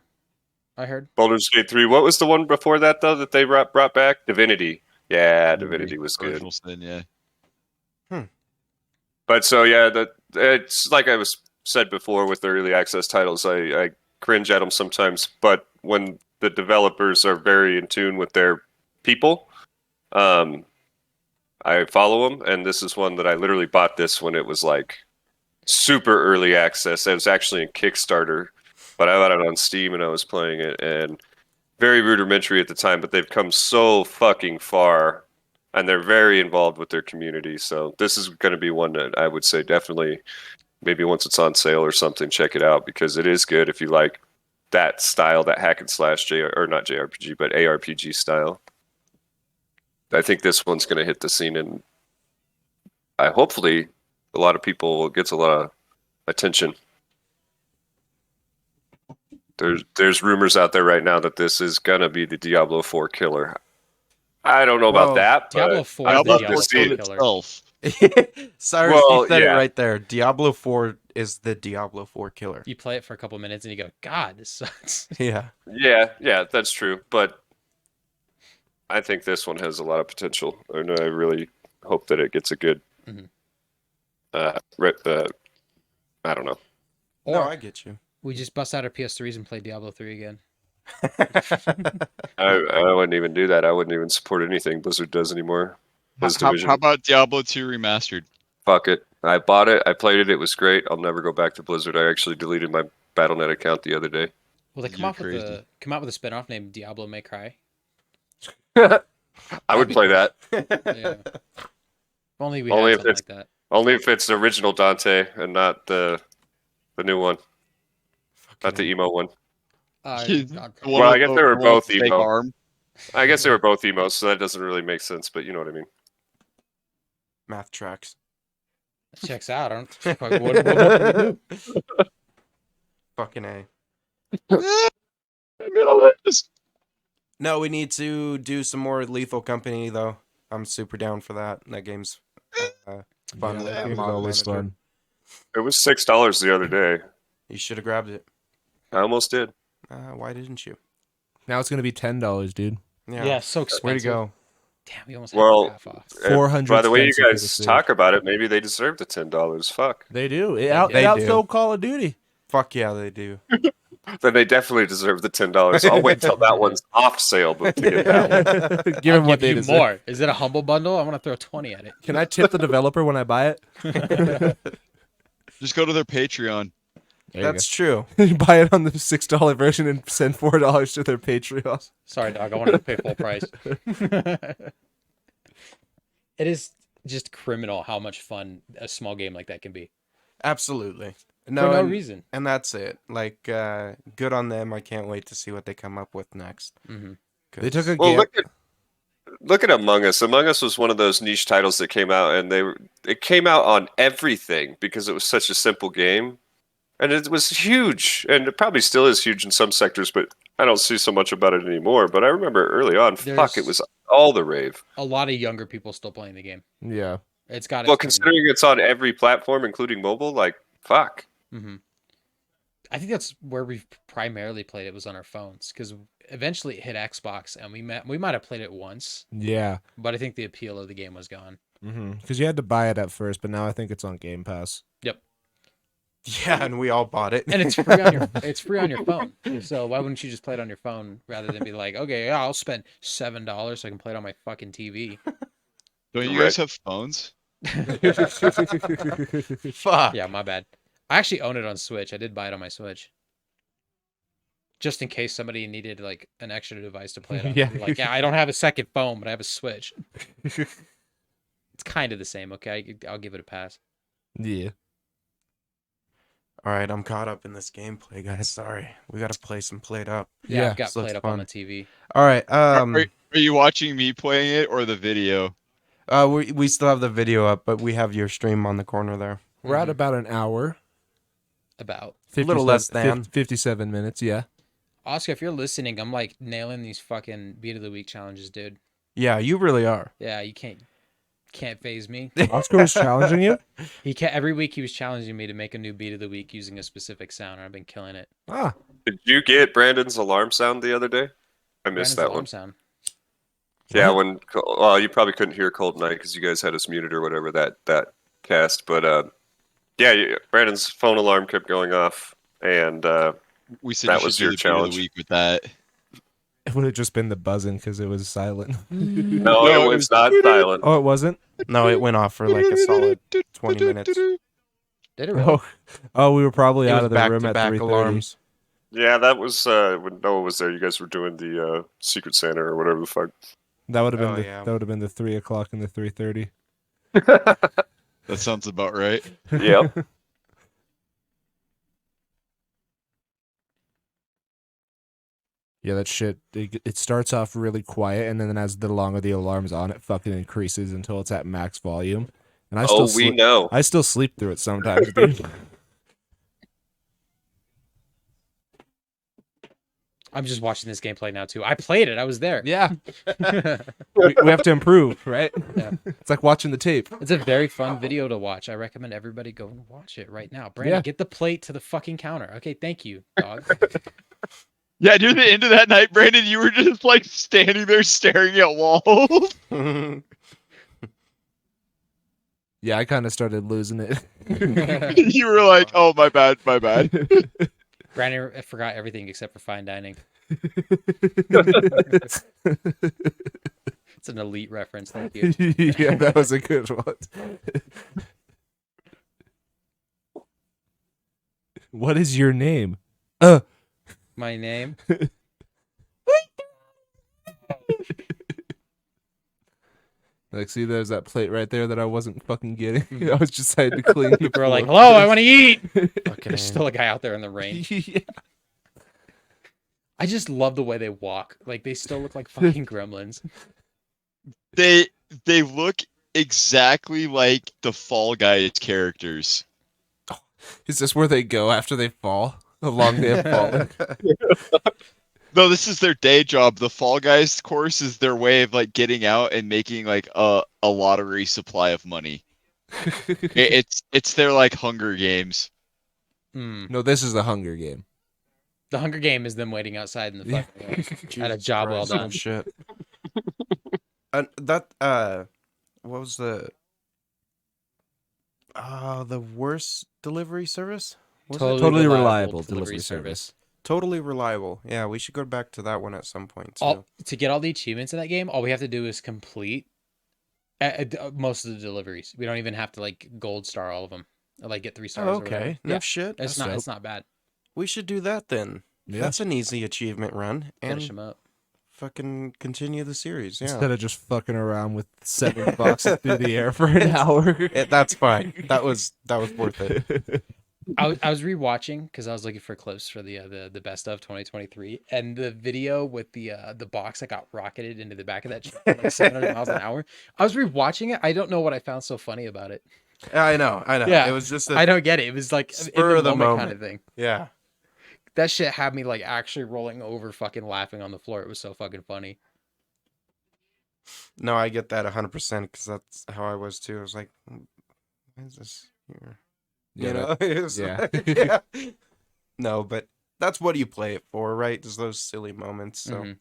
Speaker 2: I heard.
Speaker 4: Baldur's Gate 3. What was the one before that though that they brought back? Divinity. Yeah, Divinity was good.
Speaker 5: Original Sin, yeah.
Speaker 4: But so yeah, it's like I was said before with the early access titles. I cringe at them sometimes, but when the developers are very in tune with their people, I follow them, and this is one that I literally bought this when it was like super early access. It was actually in Kickstarter, but I bought it on Steam and I was playing it, and very rudimentary at the time, but they've come so fucking far, and they're very involved with their community. So this is going to be one that I would say definitely, maybe once it's on sale or something, check it out, because it is good if you like that style, that hack and slash or not JRPG, but ARPG style. I think this one's going to hit the scene, and hopefully a lot of people gets a lot of attention. There's rumors out there right now that this is gonna be the Diablo 4 killer. I don't know about that.
Speaker 2: Diablo
Speaker 4: But
Speaker 2: 4
Speaker 4: I'd
Speaker 2: is the
Speaker 4: love
Speaker 2: Diablo
Speaker 4: to see it.
Speaker 2: killer.
Speaker 5: itself.
Speaker 3: Cyrus,
Speaker 4: Well,
Speaker 3: you said it
Speaker 4: yeah.
Speaker 3: right there. Diablo 4 is the Diablo 4 killer.
Speaker 2: You play it for a couple minutes and you go, God, this sucks.
Speaker 3: Yeah.
Speaker 4: Yeah, that's true. But I think this one has a lot of potential, and I really hope that it gets a good.
Speaker 2: Mhm.
Speaker 4: I don't know.
Speaker 3: No,
Speaker 2: Or
Speaker 3: I get you.
Speaker 2: we just bust out our PS3s and play Diablo 3 again.
Speaker 4: I wouldn't even do that. I wouldn't even support anything Blizzard does anymore. BlizzDivision.
Speaker 5: How about Diablo 2 remastered?
Speaker 4: Fuck it. I bought it. I played it. It was great. I'll never go back to Blizzard. I actually deleted my BattleNet account the other day.
Speaker 2: Well, they come
Speaker 5: You're
Speaker 2: out with a spinoff named Diablo May Cry.
Speaker 4: I would play that.
Speaker 2: Yeah. If only we
Speaker 4: Only
Speaker 2: had
Speaker 4: if
Speaker 2: something
Speaker 4: it's-
Speaker 2: like that.
Speaker 4: Only if it's the original Dante and not the new one, not the emo one.
Speaker 5: The
Speaker 2: Okay.
Speaker 5: one
Speaker 4: Well, I
Speaker 5: with
Speaker 4: guess
Speaker 5: the-
Speaker 4: they were
Speaker 5: the one with
Speaker 4: both
Speaker 5: the fake
Speaker 4: emo.
Speaker 5: arm.
Speaker 4: I guess they were both emos, so that doesn't really make sense, but you know what I mean.
Speaker 3: Math tracks.
Speaker 2: Checks out. I don't. What more can you do?
Speaker 3: Fucking A. No, we need to do some more Lethal Company, though. I'm super down for that. That game's fun. with
Speaker 1: Yeah,
Speaker 3: that
Speaker 1: game's
Speaker 3: mod
Speaker 1: always
Speaker 3: manager.
Speaker 1: fun.
Speaker 4: It was $6 the other day.
Speaker 3: You should have grabbed it.
Speaker 4: I almost did.
Speaker 3: Why didn't you?
Speaker 1: Now it's gonna be $10, dude.
Speaker 2: Yeah, so expensive.
Speaker 3: Way to go.
Speaker 2: Damn, we almost had
Speaker 4: Well,
Speaker 2: half off.
Speaker 1: 400
Speaker 4: By the way you
Speaker 1: cents if
Speaker 4: guys
Speaker 1: it's
Speaker 4: talk about it, maybe they deserve the $10. Fuck.
Speaker 1: They do.
Speaker 2: They
Speaker 1: It
Speaker 2: do.
Speaker 1: outsold Call of Duty.
Speaker 3: Fuck yeah, they do.
Speaker 4: Then they definitely deserve the $10. I'll wait till that one's off sale to get that one.
Speaker 1: Give them
Speaker 2: I'll
Speaker 1: what they
Speaker 2: give you
Speaker 1: deserve.
Speaker 2: more. Is it a humble bundle? I want to throw 20 at it.
Speaker 1: Can I tip the developer when I buy it?
Speaker 5: Just go to their Patreon.
Speaker 3: That's true.
Speaker 1: You buy it on the $6 version and send $4 to their Patreon.
Speaker 2: Sorry, dog. I wanted to pay full price. It is just criminal how much fun a small game like that can be.
Speaker 3: Absolutely.
Speaker 2: For no reason.
Speaker 3: And that's it. Like, good on them. I can't wait to see what they come up with next.
Speaker 2: Hmm.
Speaker 1: They took a
Speaker 4: Well,
Speaker 1: game.
Speaker 4: look at Among Us. Among Us was one of those niche titles that came out, and it came out on everything because it was such a simple game, and it was huge, and it probably still is huge in some sectors, but I don't see so much about it anymore. But I remember early on, fuck, it
Speaker 2: There's-
Speaker 4: was all the rave.
Speaker 2: A lot of younger people still playing the game.
Speaker 1: Yeah.
Speaker 2: It's got.
Speaker 4: Well, considering it's on every platform, including mobile, like fuck.
Speaker 2: Hmm. I think that's where we've primarily played it, was on our phones, because eventually it hit Xbox, and we might have played it once,
Speaker 1: Yeah.
Speaker 2: but I think the appeal of the game was gone.
Speaker 1: Because you had to buy it at first, but now I think it's on Game Pass.
Speaker 2: Yep.
Speaker 3: Yeah, and we all bought it.
Speaker 2: And it's free on your phone. So why wouldn't you just play it on your phone rather than be like, okay, yeah, I'll spend $7 so I can play it on my fucking TV.
Speaker 5: Don't you guys have phones?
Speaker 3: Fuck.
Speaker 2: Yeah, my bad. I actually own it on Switch. I did buy it on my Switch. Just in case somebody needed like an extra device to play it on.
Speaker 1: Yeah.
Speaker 2: Like, yeah, I don't have a second phone, but I have a Switch. It's kind of the same, okay? I'll give it a pass.
Speaker 1: Yeah.
Speaker 3: All right, I'm caught up in this gameplay, guys. Sorry. We got to play some Played Up.
Speaker 2: Yeah,
Speaker 1: Yeah,
Speaker 2: I've got
Speaker 3: this looks
Speaker 2: played up on
Speaker 3: fun.
Speaker 2: the TV.
Speaker 3: All right.
Speaker 5: Are you watching me playing it or the video?
Speaker 3: We still have the video up, but we have your stream on the corner there.
Speaker 1: We're at about an hour.
Speaker 2: About.
Speaker 3: A little less than.
Speaker 1: 57 minutes, yeah.
Speaker 2: Oscar, if you're listening, I'm like nailing these fucking beat of the week challenges, dude.
Speaker 3: Yeah, you really are.
Speaker 2: Yeah, you can't phase me.
Speaker 1: Oscar was challenging you?
Speaker 2: Every week he was challenging me to make a new beat of the week using a specific sound, and I've been killing it.
Speaker 1: Ah.
Speaker 4: Did you get Brandon's alarm sound the other day? I missed
Speaker 2: Brandon's
Speaker 4: that
Speaker 2: alarm
Speaker 4: one.
Speaker 2: sound.
Speaker 4: Yeah, well, you probably couldn't hear Cold Night because you guys had us muted or whatever that cast. But Brandon's phone alarm kept going off, and
Speaker 5: We said
Speaker 4: That
Speaker 5: you
Speaker 4: was
Speaker 5: should do
Speaker 4: your
Speaker 5: the beat of
Speaker 4: challenge.
Speaker 5: the week with that.
Speaker 1: It would have just been the buzzing because it was silent.
Speaker 4: no,
Speaker 5: No,
Speaker 4: it was not silent.
Speaker 1: Oh, it wasn't?
Speaker 3: No, it went off for like a solid 20 minutes.
Speaker 2: Did it really?
Speaker 1: Oh, we were probably
Speaker 3: It
Speaker 1: out
Speaker 3: was
Speaker 1: of the room at
Speaker 3: back-to-back
Speaker 1: 3:30.
Speaker 3: alarms.
Speaker 4: Yeah, that was when Noah was there. You guys were doing the Secret Santa or whatever the fuck.
Speaker 1: That would have been
Speaker 3: Oh,
Speaker 1: the
Speaker 3: yeah.
Speaker 1: that would have been the 3 o'clock and the 3:30.
Speaker 5: That sounds about right.
Speaker 4: Yep.
Speaker 1: Yeah, that shit. It starts off really quiet, and then as the longer the alarm's on, it fucking increases until it's at max volume. And I
Speaker 4: Oh,
Speaker 1: still
Speaker 4: we know.
Speaker 1: I still sleep through it sometimes, dude.
Speaker 2: I'm just watching this gameplay now too. I played it. I was there.
Speaker 1: Yeah, we have to improve, right?
Speaker 2: Yeah.
Speaker 1: It's like watching the tape.
Speaker 2: It's a very fun video to watch. I recommend everybody go and watch it right now. Brandon,
Speaker 1: Yeah.
Speaker 2: get the plate to the fucking counter. Okay, thank you, dog.
Speaker 5: Yeah, near the end of that night, Brandon, you were just like standing there staring at walls.
Speaker 1: Yeah, I kind of started losing it.
Speaker 5: You were like, "Oh, my bad, my bad."
Speaker 2: Brandon forgot everything except for fine dining. It's an elite reference. Thank you.
Speaker 1: Yeah, that was a good one. What is your name?
Speaker 2: My name.
Speaker 1: Like, see, there's that plate right there that I wasn't fucking getting. I was just trying to clean. the
Speaker 2: People are like,
Speaker 1: floor.
Speaker 2: "Hello, I want to eat."
Speaker 3: Fucking
Speaker 2: There's still a guy out there in the rain.
Speaker 1: Yeah.
Speaker 2: I just love the way they walk. Like they still look like fucking gremlins.
Speaker 5: They look exactly like the Fall Guys characters.
Speaker 1: Is this where they go after they fall? How long they have fallen?
Speaker 5: No, this is their day job. The Fall Guys course is their way of like getting out and making like a lottery supply of money. It's their like Hunger Games.
Speaker 2: Hmm.
Speaker 1: No, this is the Hunger Game.
Speaker 2: The Hunger Game is them waiting outside in the fucking rain. Had a
Speaker 3: Jesus
Speaker 2: job well
Speaker 3: Christ, no
Speaker 2: done.
Speaker 3: shit. What was the worst delivery service? Was it?
Speaker 1: Totally reliable delivery service.
Speaker 3: Totally reliable. Yeah, we should go back to that one at some point too.
Speaker 2: To get all the achievements in that game, all we have to do is complete most of the deliveries. We don't even have to like gold star all of them. Or, like get 3 stars.
Speaker 3: Oh,
Speaker 2: Or whatever.
Speaker 3: okay. No
Speaker 2: Yeah,
Speaker 3: shit.
Speaker 2: it's
Speaker 3: That's
Speaker 2: not. It's
Speaker 3: dope.
Speaker 2: not bad.
Speaker 3: We should do that then.
Speaker 1: Yeah.
Speaker 3: That's an easy achievement run,
Speaker 2: Finish
Speaker 3: and
Speaker 2: them up.
Speaker 3: fucking continue the series. Yeah,
Speaker 1: Instead of just fucking around with 7 boxes through the air for an hour.
Speaker 3: that's fine. That was worth it.
Speaker 2: I was rewatching because I was looking for clips for the best of 2023, and the video with the box that got rocketed into the back of that truck at like 700 miles an hour. I was rewatching it. I don't know what I found so funny about it.
Speaker 3: I know.
Speaker 2: Yeah,
Speaker 3: It was just
Speaker 2: I don't get it. It was like
Speaker 3: spur of the
Speaker 2: kind
Speaker 3: moment.
Speaker 2: of thing.
Speaker 3: yeah.
Speaker 2: That shit had me like actually rolling over, fucking laughing on the floor. It was so fucking funny.
Speaker 3: No, I get that 100% because that's how I was too. I was like, why is this here?
Speaker 1: Yeah,
Speaker 3: You know? It was
Speaker 1: yeah.
Speaker 3: like, yeah. No, but that's what you play it for, right? Just those silly moments. So
Speaker 2: Mhm.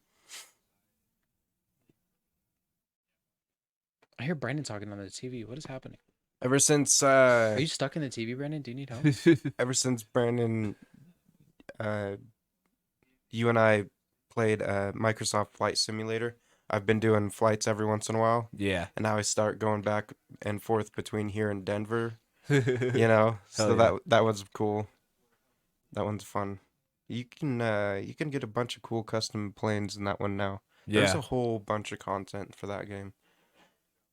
Speaker 2: I hear Brandon talking on the TV. What is happening?
Speaker 3: ever since
Speaker 2: Are you stuck in the TV, Brandon? Do you need help?
Speaker 3: ever since Brandon, you and I played Microsoft Flight Simulator, I've been doing flights every once in a while,
Speaker 1: Yeah.
Speaker 3: and now I start going back and forth between here and Denver. You know, so
Speaker 1: Hell yeah.
Speaker 3: that one's cool. That one's fun. You can get a bunch of cool custom planes in that one now. There's
Speaker 1: Yeah.
Speaker 3: a whole bunch of content for that game.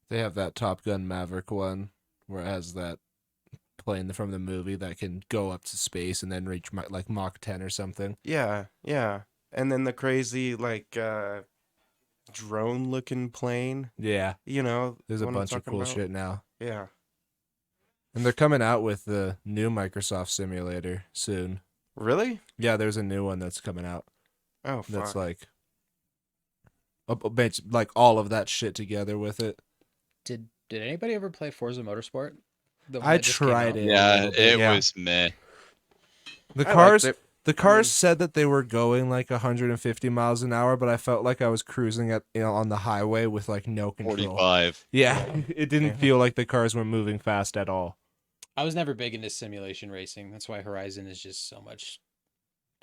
Speaker 1: They have that Top Gun Maverick one where it has that plane from the movie that can go up to space and then reach like Mach 10 or something.
Speaker 3: Yeah, yeah. And then the crazy like drone looking plane,
Speaker 1: Yeah.
Speaker 3: you know.
Speaker 1: There's a
Speaker 3: what I'm
Speaker 1: bunch of
Speaker 3: talking
Speaker 1: cool
Speaker 3: about?
Speaker 1: shit now.
Speaker 3: Yeah.
Speaker 1: And they're coming out with the new Microsoft Simulator soon.
Speaker 3: Really?
Speaker 1: Yeah, there's a new one that's coming out.
Speaker 3: Oh, fuck.
Speaker 1: That's like a bunch, like all of that shit together with it.
Speaker 2: Did anybody ever play Forza Motorsport? The one
Speaker 1: I
Speaker 2: that just came
Speaker 1: tried
Speaker 2: out?
Speaker 1: it.
Speaker 5: Yeah,
Speaker 1: a little bit.
Speaker 5: it
Speaker 3: Yeah.
Speaker 5: was meh.
Speaker 1: The
Speaker 3: I
Speaker 1: cars,
Speaker 3: liked it.
Speaker 1: the cars said that they were going like 150 miles an hour, but I felt like I was cruising on the highway with like no control.
Speaker 5: 45.
Speaker 1: Yeah, it didn't
Speaker 3: Yeah.
Speaker 1: feel like the cars were moving fast at all.
Speaker 2: I was never big into simulation racing. That's why Horizon is just so much,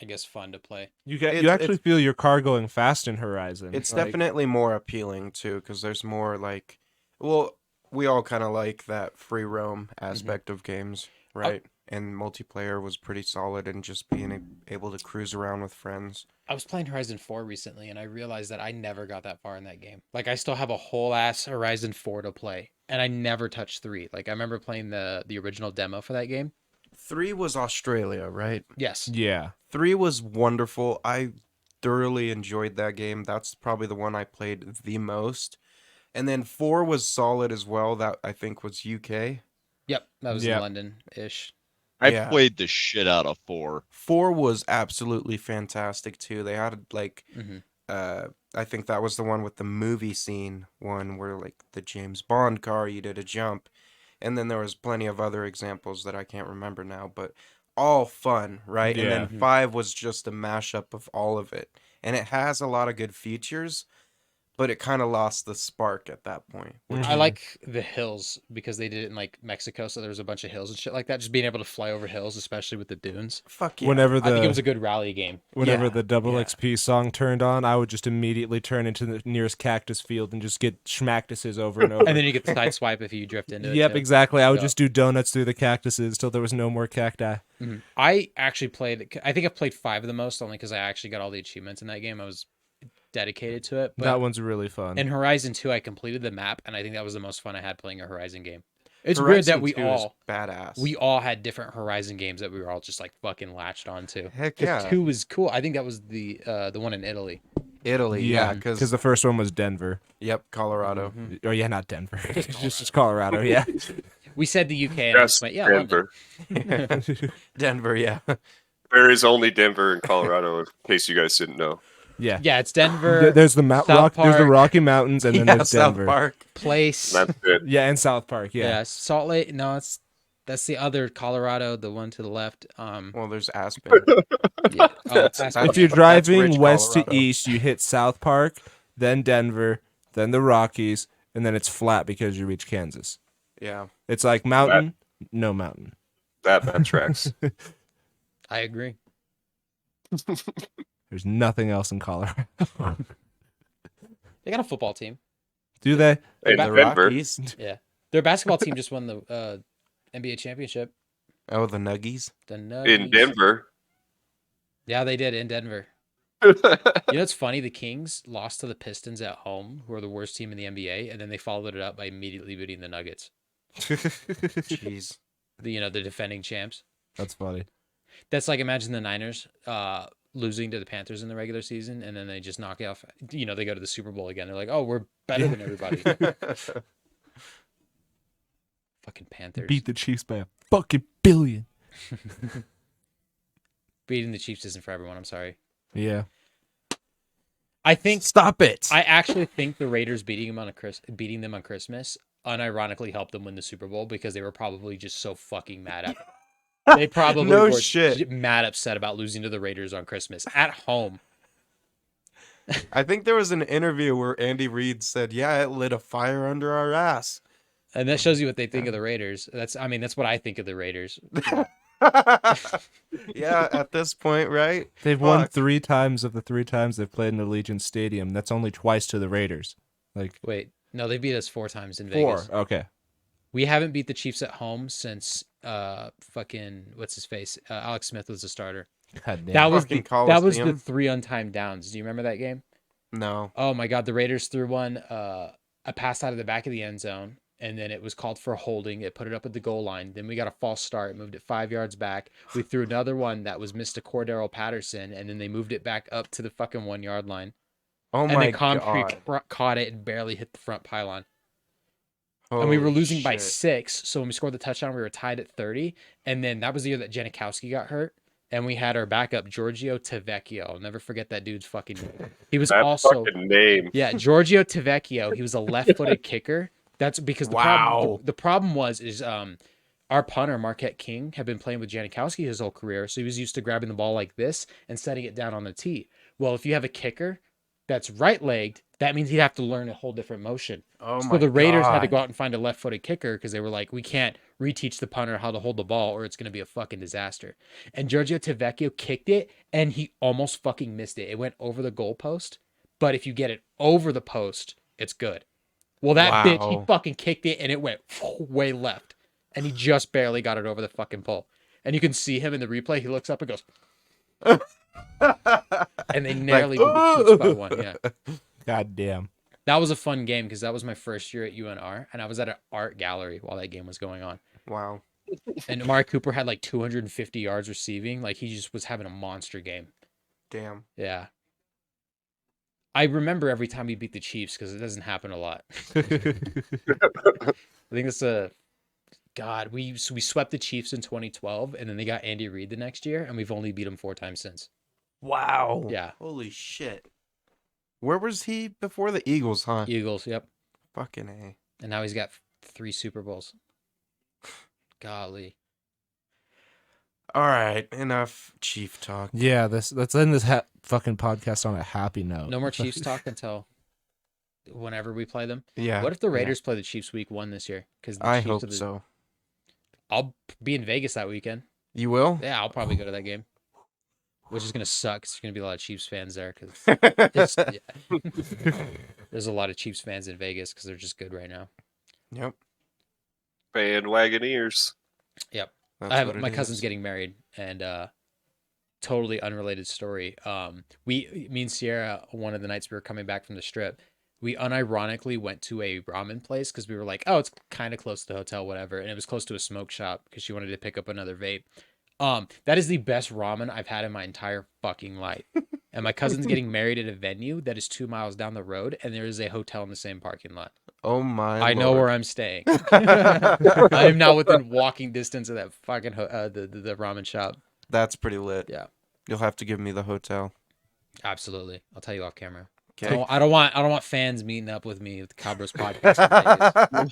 Speaker 2: I guess, fun to play.
Speaker 1: You
Speaker 3: It's-
Speaker 1: actually feel your car going fast in Horizon.
Speaker 3: It's
Speaker 1: Like,
Speaker 3: definitely more appealing too, because there's more like, well, we all kind of like that free roam aspect of games, right? And multiplayer was pretty solid, and just being able to cruise around with friends.
Speaker 2: I was playing Horizon 4 recently, and I realized that I never got that far in that game. Like, I still have a whole ass Horizon 4 to play, and I never touched 3. Like, I remember playing the original demo for that game.
Speaker 3: 3 was Australia, right?
Speaker 2: Yes.
Speaker 1: Yeah.
Speaker 3: 3 was wonderful. I thoroughly enjoyed that game. That's probably the one I played the most. And then 4 was solid as well. That I think was UK.
Speaker 2: Yep, that was
Speaker 1: Yep.
Speaker 2: in London-ish.
Speaker 5: I
Speaker 3: Yeah.
Speaker 5: played the shit out of 4.
Speaker 3: 4 was absolutely fantastic too. They had like
Speaker 2: Mhm.
Speaker 3: I think that was the one with the movie scene one where like the James Bond car, you did a jump. And then there was plenty of other examples that I can't remember now, but all fun, right? And
Speaker 1: Yeah.
Speaker 3: then 5 was just a mashup of all of it. And it has a lot of good features, but it kind of lost the spark at that point. Which
Speaker 2: I like the hills because they did it in like Mexico, so there was a bunch of hills and shit like that. Just being able to fly over hills, especially with the dunes.
Speaker 3: fuck yeah.
Speaker 1: Whenever
Speaker 2: I think it was
Speaker 1: the
Speaker 2: a good rally game.
Speaker 3: Yeah,
Speaker 1: the double
Speaker 3: yeah.
Speaker 1: XP song turned on, I would just immediately turn into the nearest cactus field and just get schmactuses over and over.
Speaker 2: And then you get the side swipe if you drift into it.
Speaker 1: Yep,
Speaker 2: too.
Speaker 1: exactly. I would
Speaker 2: Yep.
Speaker 1: just do donuts through the cactuses till there was no more cacti.
Speaker 2: Mhm. I actually played. I think I've played 5 of the most, only because I actually got all the achievements in that game. I was dedicated to it. But
Speaker 1: That one's really fun.
Speaker 2: in Horizon 2, I completed the map, and I think that was the most fun I had playing a Horizon game. It's weird
Speaker 3: Horizon
Speaker 2: that we
Speaker 3: 2 is
Speaker 2: all
Speaker 3: badass.
Speaker 2: had different Horizon games that we were all just like fucking latched onto.
Speaker 3: Heck
Speaker 2: 'Cause
Speaker 3: yeah.
Speaker 2: 2 was cool. I think that was the one in Italy.
Speaker 3: Italy, yeah,
Speaker 1: because
Speaker 3: because
Speaker 1: the first one was Denver.
Speaker 3: yep, Colorado.
Speaker 1: Or yeah, not Denver. just Colorado. Yeah.
Speaker 2: We said the UK, and I
Speaker 4: Just
Speaker 2: just went, yeah, London.
Speaker 4: Denver.
Speaker 3: Denver, yeah.
Speaker 4: There is only Denver and Colorado, in case you guys didn't know.
Speaker 1: Yeah.
Speaker 2: Yeah, it's Denver.
Speaker 1: There's the Mount
Speaker 2: South
Speaker 1: Rock. There's the
Speaker 2: Park.
Speaker 1: Rocky Mountains, and then
Speaker 3: yeah,
Speaker 1: there's
Speaker 3: South
Speaker 1: Denver.
Speaker 3: Park.
Speaker 2: Place.
Speaker 4: And that's it.
Speaker 1: Yeah, and South Park.
Speaker 2: Yeah.
Speaker 1: Yeah.
Speaker 2: Salt Lake. No, that's the other Colorado, the one to the left.
Speaker 3: Well, there's Aspen.
Speaker 2: Yeah. Oh, that's
Speaker 1: If you're
Speaker 3: That's
Speaker 1: driving
Speaker 3: rich
Speaker 1: west to
Speaker 3: Colorado.
Speaker 1: east, you hit South Park, then Denver, then the Rockies, and then it's flat because you reach Kansas.
Speaker 3: Yeah.
Speaker 1: It's like mountain, no mountain.
Speaker 4: That tracks.
Speaker 2: I agree.
Speaker 1: There's nothing else in Colorado.
Speaker 2: They got a football team.
Speaker 1: Do they?
Speaker 4: In
Speaker 3: The
Speaker 4: Denver.
Speaker 3: Rockies.
Speaker 2: Yeah. Their basketball team just won the NBA championship.
Speaker 3: Oh, the Nuggies.
Speaker 2: The
Speaker 4: In
Speaker 2: Nuggets.
Speaker 4: Denver.
Speaker 2: Yeah, they did in Denver. You know what's funny? The Kings lost to the Pistons at home, who are the worst team in the NBA, and then they followed it up by immediately beating the Nuggets.
Speaker 3: Jeez.
Speaker 2: The defending champs.
Speaker 1: That's funny.
Speaker 2: That's like, imagine the Niners losing to the Panthers in the regular season, and then they just knock off. They go to the Super Bowl again. They're like, oh, we're better than everybody. Fucking Panthers.
Speaker 1: Beat the Chiefs by a fucking billion.
Speaker 2: Beating the Chiefs isn't for everyone. I'm sorry.
Speaker 1: Yeah.
Speaker 2: I think
Speaker 3: Stop it.
Speaker 2: I actually think the Raiders beating them on Christmas unironically helped them win the Super Bowl because they were probably just so fucking mad at them. They probably
Speaker 3: No
Speaker 2: were
Speaker 3: shit.
Speaker 2: mad upset about losing to the Raiders on Christmas at home.
Speaker 3: I think there was an interview where Andy Reid said, "Yeah, it lit a fire under our ass."
Speaker 2: And that shows you what they think of the Raiders. That's what I think of the Raiders.
Speaker 3: Yeah, at this point, right?
Speaker 1: They've won
Speaker 3: Fuck.
Speaker 1: 3 times of the 3 times they've played in Allegiant Stadium. That's only twice to the Raiders. Like
Speaker 2: Wait, no, they beat us 4 times in
Speaker 1: 4.
Speaker 2: Vegas.
Speaker 1: Okay.
Speaker 2: We haven't beat the Chiefs at home since fucking what's his face? Alex Smith was the starter.
Speaker 1: God damn.
Speaker 2: That was
Speaker 3: Fucking
Speaker 2: that was the
Speaker 3: Coliseum.
Speaker 2: 3 untimed downs. Do you remember that game?
Speaker 3: No.
Speaker 2: Oh my God, the Raiders threw one a pass out of the back of the end zone, and then it was called for holding. It put it up at the goal line. Then we got a false start, moved it 5 yards back. We threw another one that was missed to Cordero Patterson, and then they moved it back up to the fucking 1 yard line.
Speaker 3: Oh
Speaker 2: And
Speaker 3: my
Speaker 2: then Concrete
Speaker 3: god.
Speaker 2: caught it and barely hit the front pylon. And we were
Speaker 3: Holy
Speaker 2: losing by
Speaker 3: shit.
Speaker 2: 6. So when we scored the touchdown, we were tied at 30. And then that was the year that Janikowski got hurt. And we had our backup, Giorgio Tavecchio. I'll never forget that dude's fucking name. He was
Speaker 4: That
Speaker 2: also,
Speaker 4: fucking name.
Speaker 2: yeah, Giorgio Tavecchio. He was a left-footed kicker. That's because the problem was our punter, Marquette King, had been playing with Janikowski his whole career. So he was used to grabbing the ball like this and setting it down on the tee. Well, if you have a kicker that's right-legged, that means he'd have to learn a whole different motion.
Speaker 3: Oh
Speaker 2: So
Speaker 3: my
Speaker 2: the Raiders had to
Speaker 3: God.
Speaker 2: go out and find a left-footed kicker because they were like, we can't reteach the punter how to hold the ball or it's going to be a fucking disaster. And Giorgio Tavecchio kicked it and he almost fucking missed it. It went over the goalpost, but if you get it over the post, it's good. Well, that bitch, he
Speaker 3: Wow.
Speaker 2: fucking kicked it and it went way left. And he just barely got it over the fucking pole. And you can see him in the replay. He looks up and goes, and they narrowly beat the Chiefs by 1. Yeah.
Speaker 1: God damn.
Speaker 2: That was a fun game because that was my first year at UNR. And I was at an art gallery while that game was going on.
Speaker 3: Wow.
Speaker 2: And Amari Cooper had like 250 yards receiving. Like he just was having a monster game.
Speaker 3: Damn.
Speaker 2: Yeah. I remember every time we beat the Chiefs because it doesn't happen a lot. I think it's God, we swept the Chiefs in 2012 and then they got Andy Reid the next year and we've only beat them 4 times since.
Speaker 3: Wow.
Speaker 2: Yeah.
Speaker 3: Holy shit. Where was he before the Eagles, huh?
Speaker 2: Eagles, yep.
Speaker 3: Fucking A.
Speaker 2: And now he's got 3 Super Bowls. Golly.
Speaker 3: All right, enough Chief talk.
Speaker 1: Yeah, let's end this fucking podcast on a happy note.
Speaker 2: No more Chiefs talk until whenever we play them.
Speaker 3: Yeah.
Speaker 2: What if the Raiders play the Chiefs week 1 this year? Because
Speaker 3: I hope so.
Speaker 2: I'll be in Vegas that weekend.
Speaker 3: You will?
Speaker 2: Yeah, I'll probably go to that game. Which is gonna suck. 'Cause there's gonna be a lot of Chiefs fans there because there's a lot of Chiefs fans in Vegas because they're just good right now.
Speaker 3: Yep.
Speaker 4: Bandwagoneers.
Speaker 2: Yep.
Speaker 3: That's
Speaker 2: My cousin's getting married, and totally unrelated story. Me and Sierra, one of the nights we were coming back from the strip, we unironically went to a ramen place because we were like, oh, it's kind of close to the hotel, whatever, and it was close to a smoke shop because she wanted to pick up another vape. That is the best ramen I've had in my entire fucking life. And my cousin's getting married at a venue that is 2 miles down the road, and there is a hotel in the same parking lot.
Speaker 3: Oh my!
Speaker 2: I know where I'm staying. I am now within walking distance of that fucking the ramen shop.
Speaker 3: That's pretty lit.
Speaker 2: Yeah,
Speaker 3: You'll have to give me the hotel.
Speaker 2: absolutely. I'll tell you off camera.
Speaker 3: Okay.
Speaker 2: I don't want fans meeting up with me with the Cabros podcast.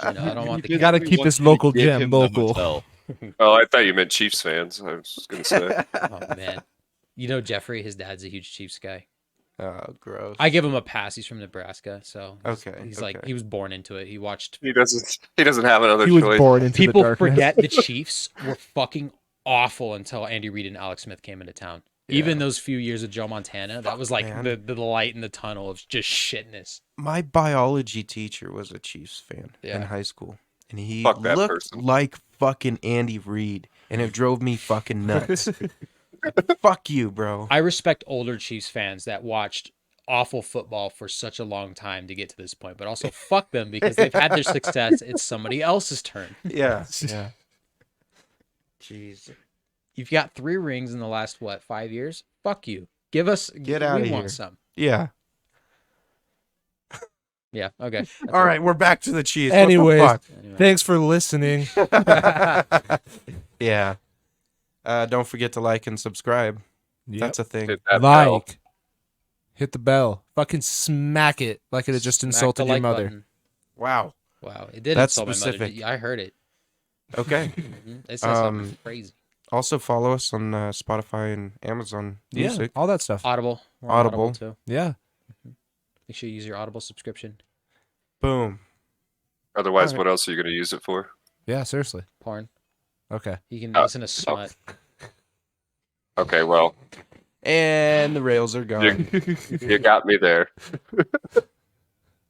Speaker 2: I don't want
Speaker 1: You gotta keep this local gem local.
Speaker 4: Oh, I thought you meant Chiefs fans. I was just gonna say.
Speaker 2: Oh man, you know Jeffrey, his dad's a huge Chiefs guy.
Speaker 3: Oh, gross.
Speaker 2: I give him a pass. He's from Nebraska, so he's like
Speaker 3: okay.
Speaker 2: he was born into it. He watched.
Speaker 4: He doesn't have another
Speaker 1: He was
Speaker 4: choice.
Speaker 1: born into
Speaker 2: People
Speaker 1: the darkness.
Speaker 2: forget the Chiefs were fucking awful until Andy Reid and Alex Smith came into town. Even those few years of Joe Montana, that was like
Speaker 3: man.
Speaker 2: the light in the tunnel of just shitness.
Speaker 3: My biology teacher was a Chiefs fan in
Speaker 2: Yeah.
Speaker 3: high school, and he
Speaker 4: Fuck that
Speaker 3: looked
Speaker 4: person.
Speaker 3: like fucking Andy Reid, and it drove me fucking nuts. Fuck you, bro.
Speaker 2: I respect older Chiefs fans that watched awful football for such a long time to get to this point, but also fuck them because they've had their success. It's somebody else's turn.
Speaker 3: Yeah. Yeah. Jeez.
Speaker 2: You've got 3 rings in the last 5 years? Fuck you. Give us.
Speaker 3: Get outta
Speaker 2: We
Speaker 3: here.
Speaker 2: want some.
Speaker 3: Yeah.
Speaker 2: Yeah. Okay.
Speaker 3: All right, we're back to the Chiefs. What the
Speaker 1: Anyways,
Speaker 3: fuck?
Speaker 2: Anyway.
Speaker 1: thanks for listening.
Speaker 3: Yeah. Don't forget to like and subscribe.
Speaker 1: Yep.
Speaker 3: That's a thing.
Speaker 4: Hit that bell.
Speaker 1: Like, hit the bell, fucking smack it like it had just
Speaker 2: Smack
Speaker 1: insulted
Speaker 2: the
Speaker 1: your
Speaker 2: like
Speaker 1: mother.
Speaker 2: button.
Speaker 3: Wow.
Speaker 2: Wow. It did
Speaker 3: That's
Speaker 2: insult my
Speaker 3: specific.
Speaker 2: mother. I heard it.
Speaker 3: Okay.
Speaker 2: It says something crazy.
Speaker 3: Also follow us on Spotify and Amazon
Speaker 1: Yeah,
Speaker 3: Music.
Speaker 1: all that stuff.
Speaker 2: Audible. We're on
Speaker 3: Audible.
Speaker 2: too.
Speaker 1: Yeah.
Speaker 2: Make sure you use your Audible subscription.
Speaker 3: Boom.
Speaker 4: Otherwise,
Speaker 3: Alright.
Speaker 4: what else are you gonna use it for?
Speaker 1: Yeah, seriously.
Speaker 2: Porn.
Speaker 1: Okay.
Speaker 2: You can
Speaker 4: Oh,
Speaker 2: listen to smut.
Speaker 4: Okay, well,
Speaker 3: And the rails are gone.
Speaker 4: you got me there.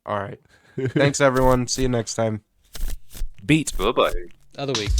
Speaker 3: All right. Thanks, everyone. See you next time.
Speaker 1: Beat.
Speaker 4: Bye bye.
Speaker 2: Other week.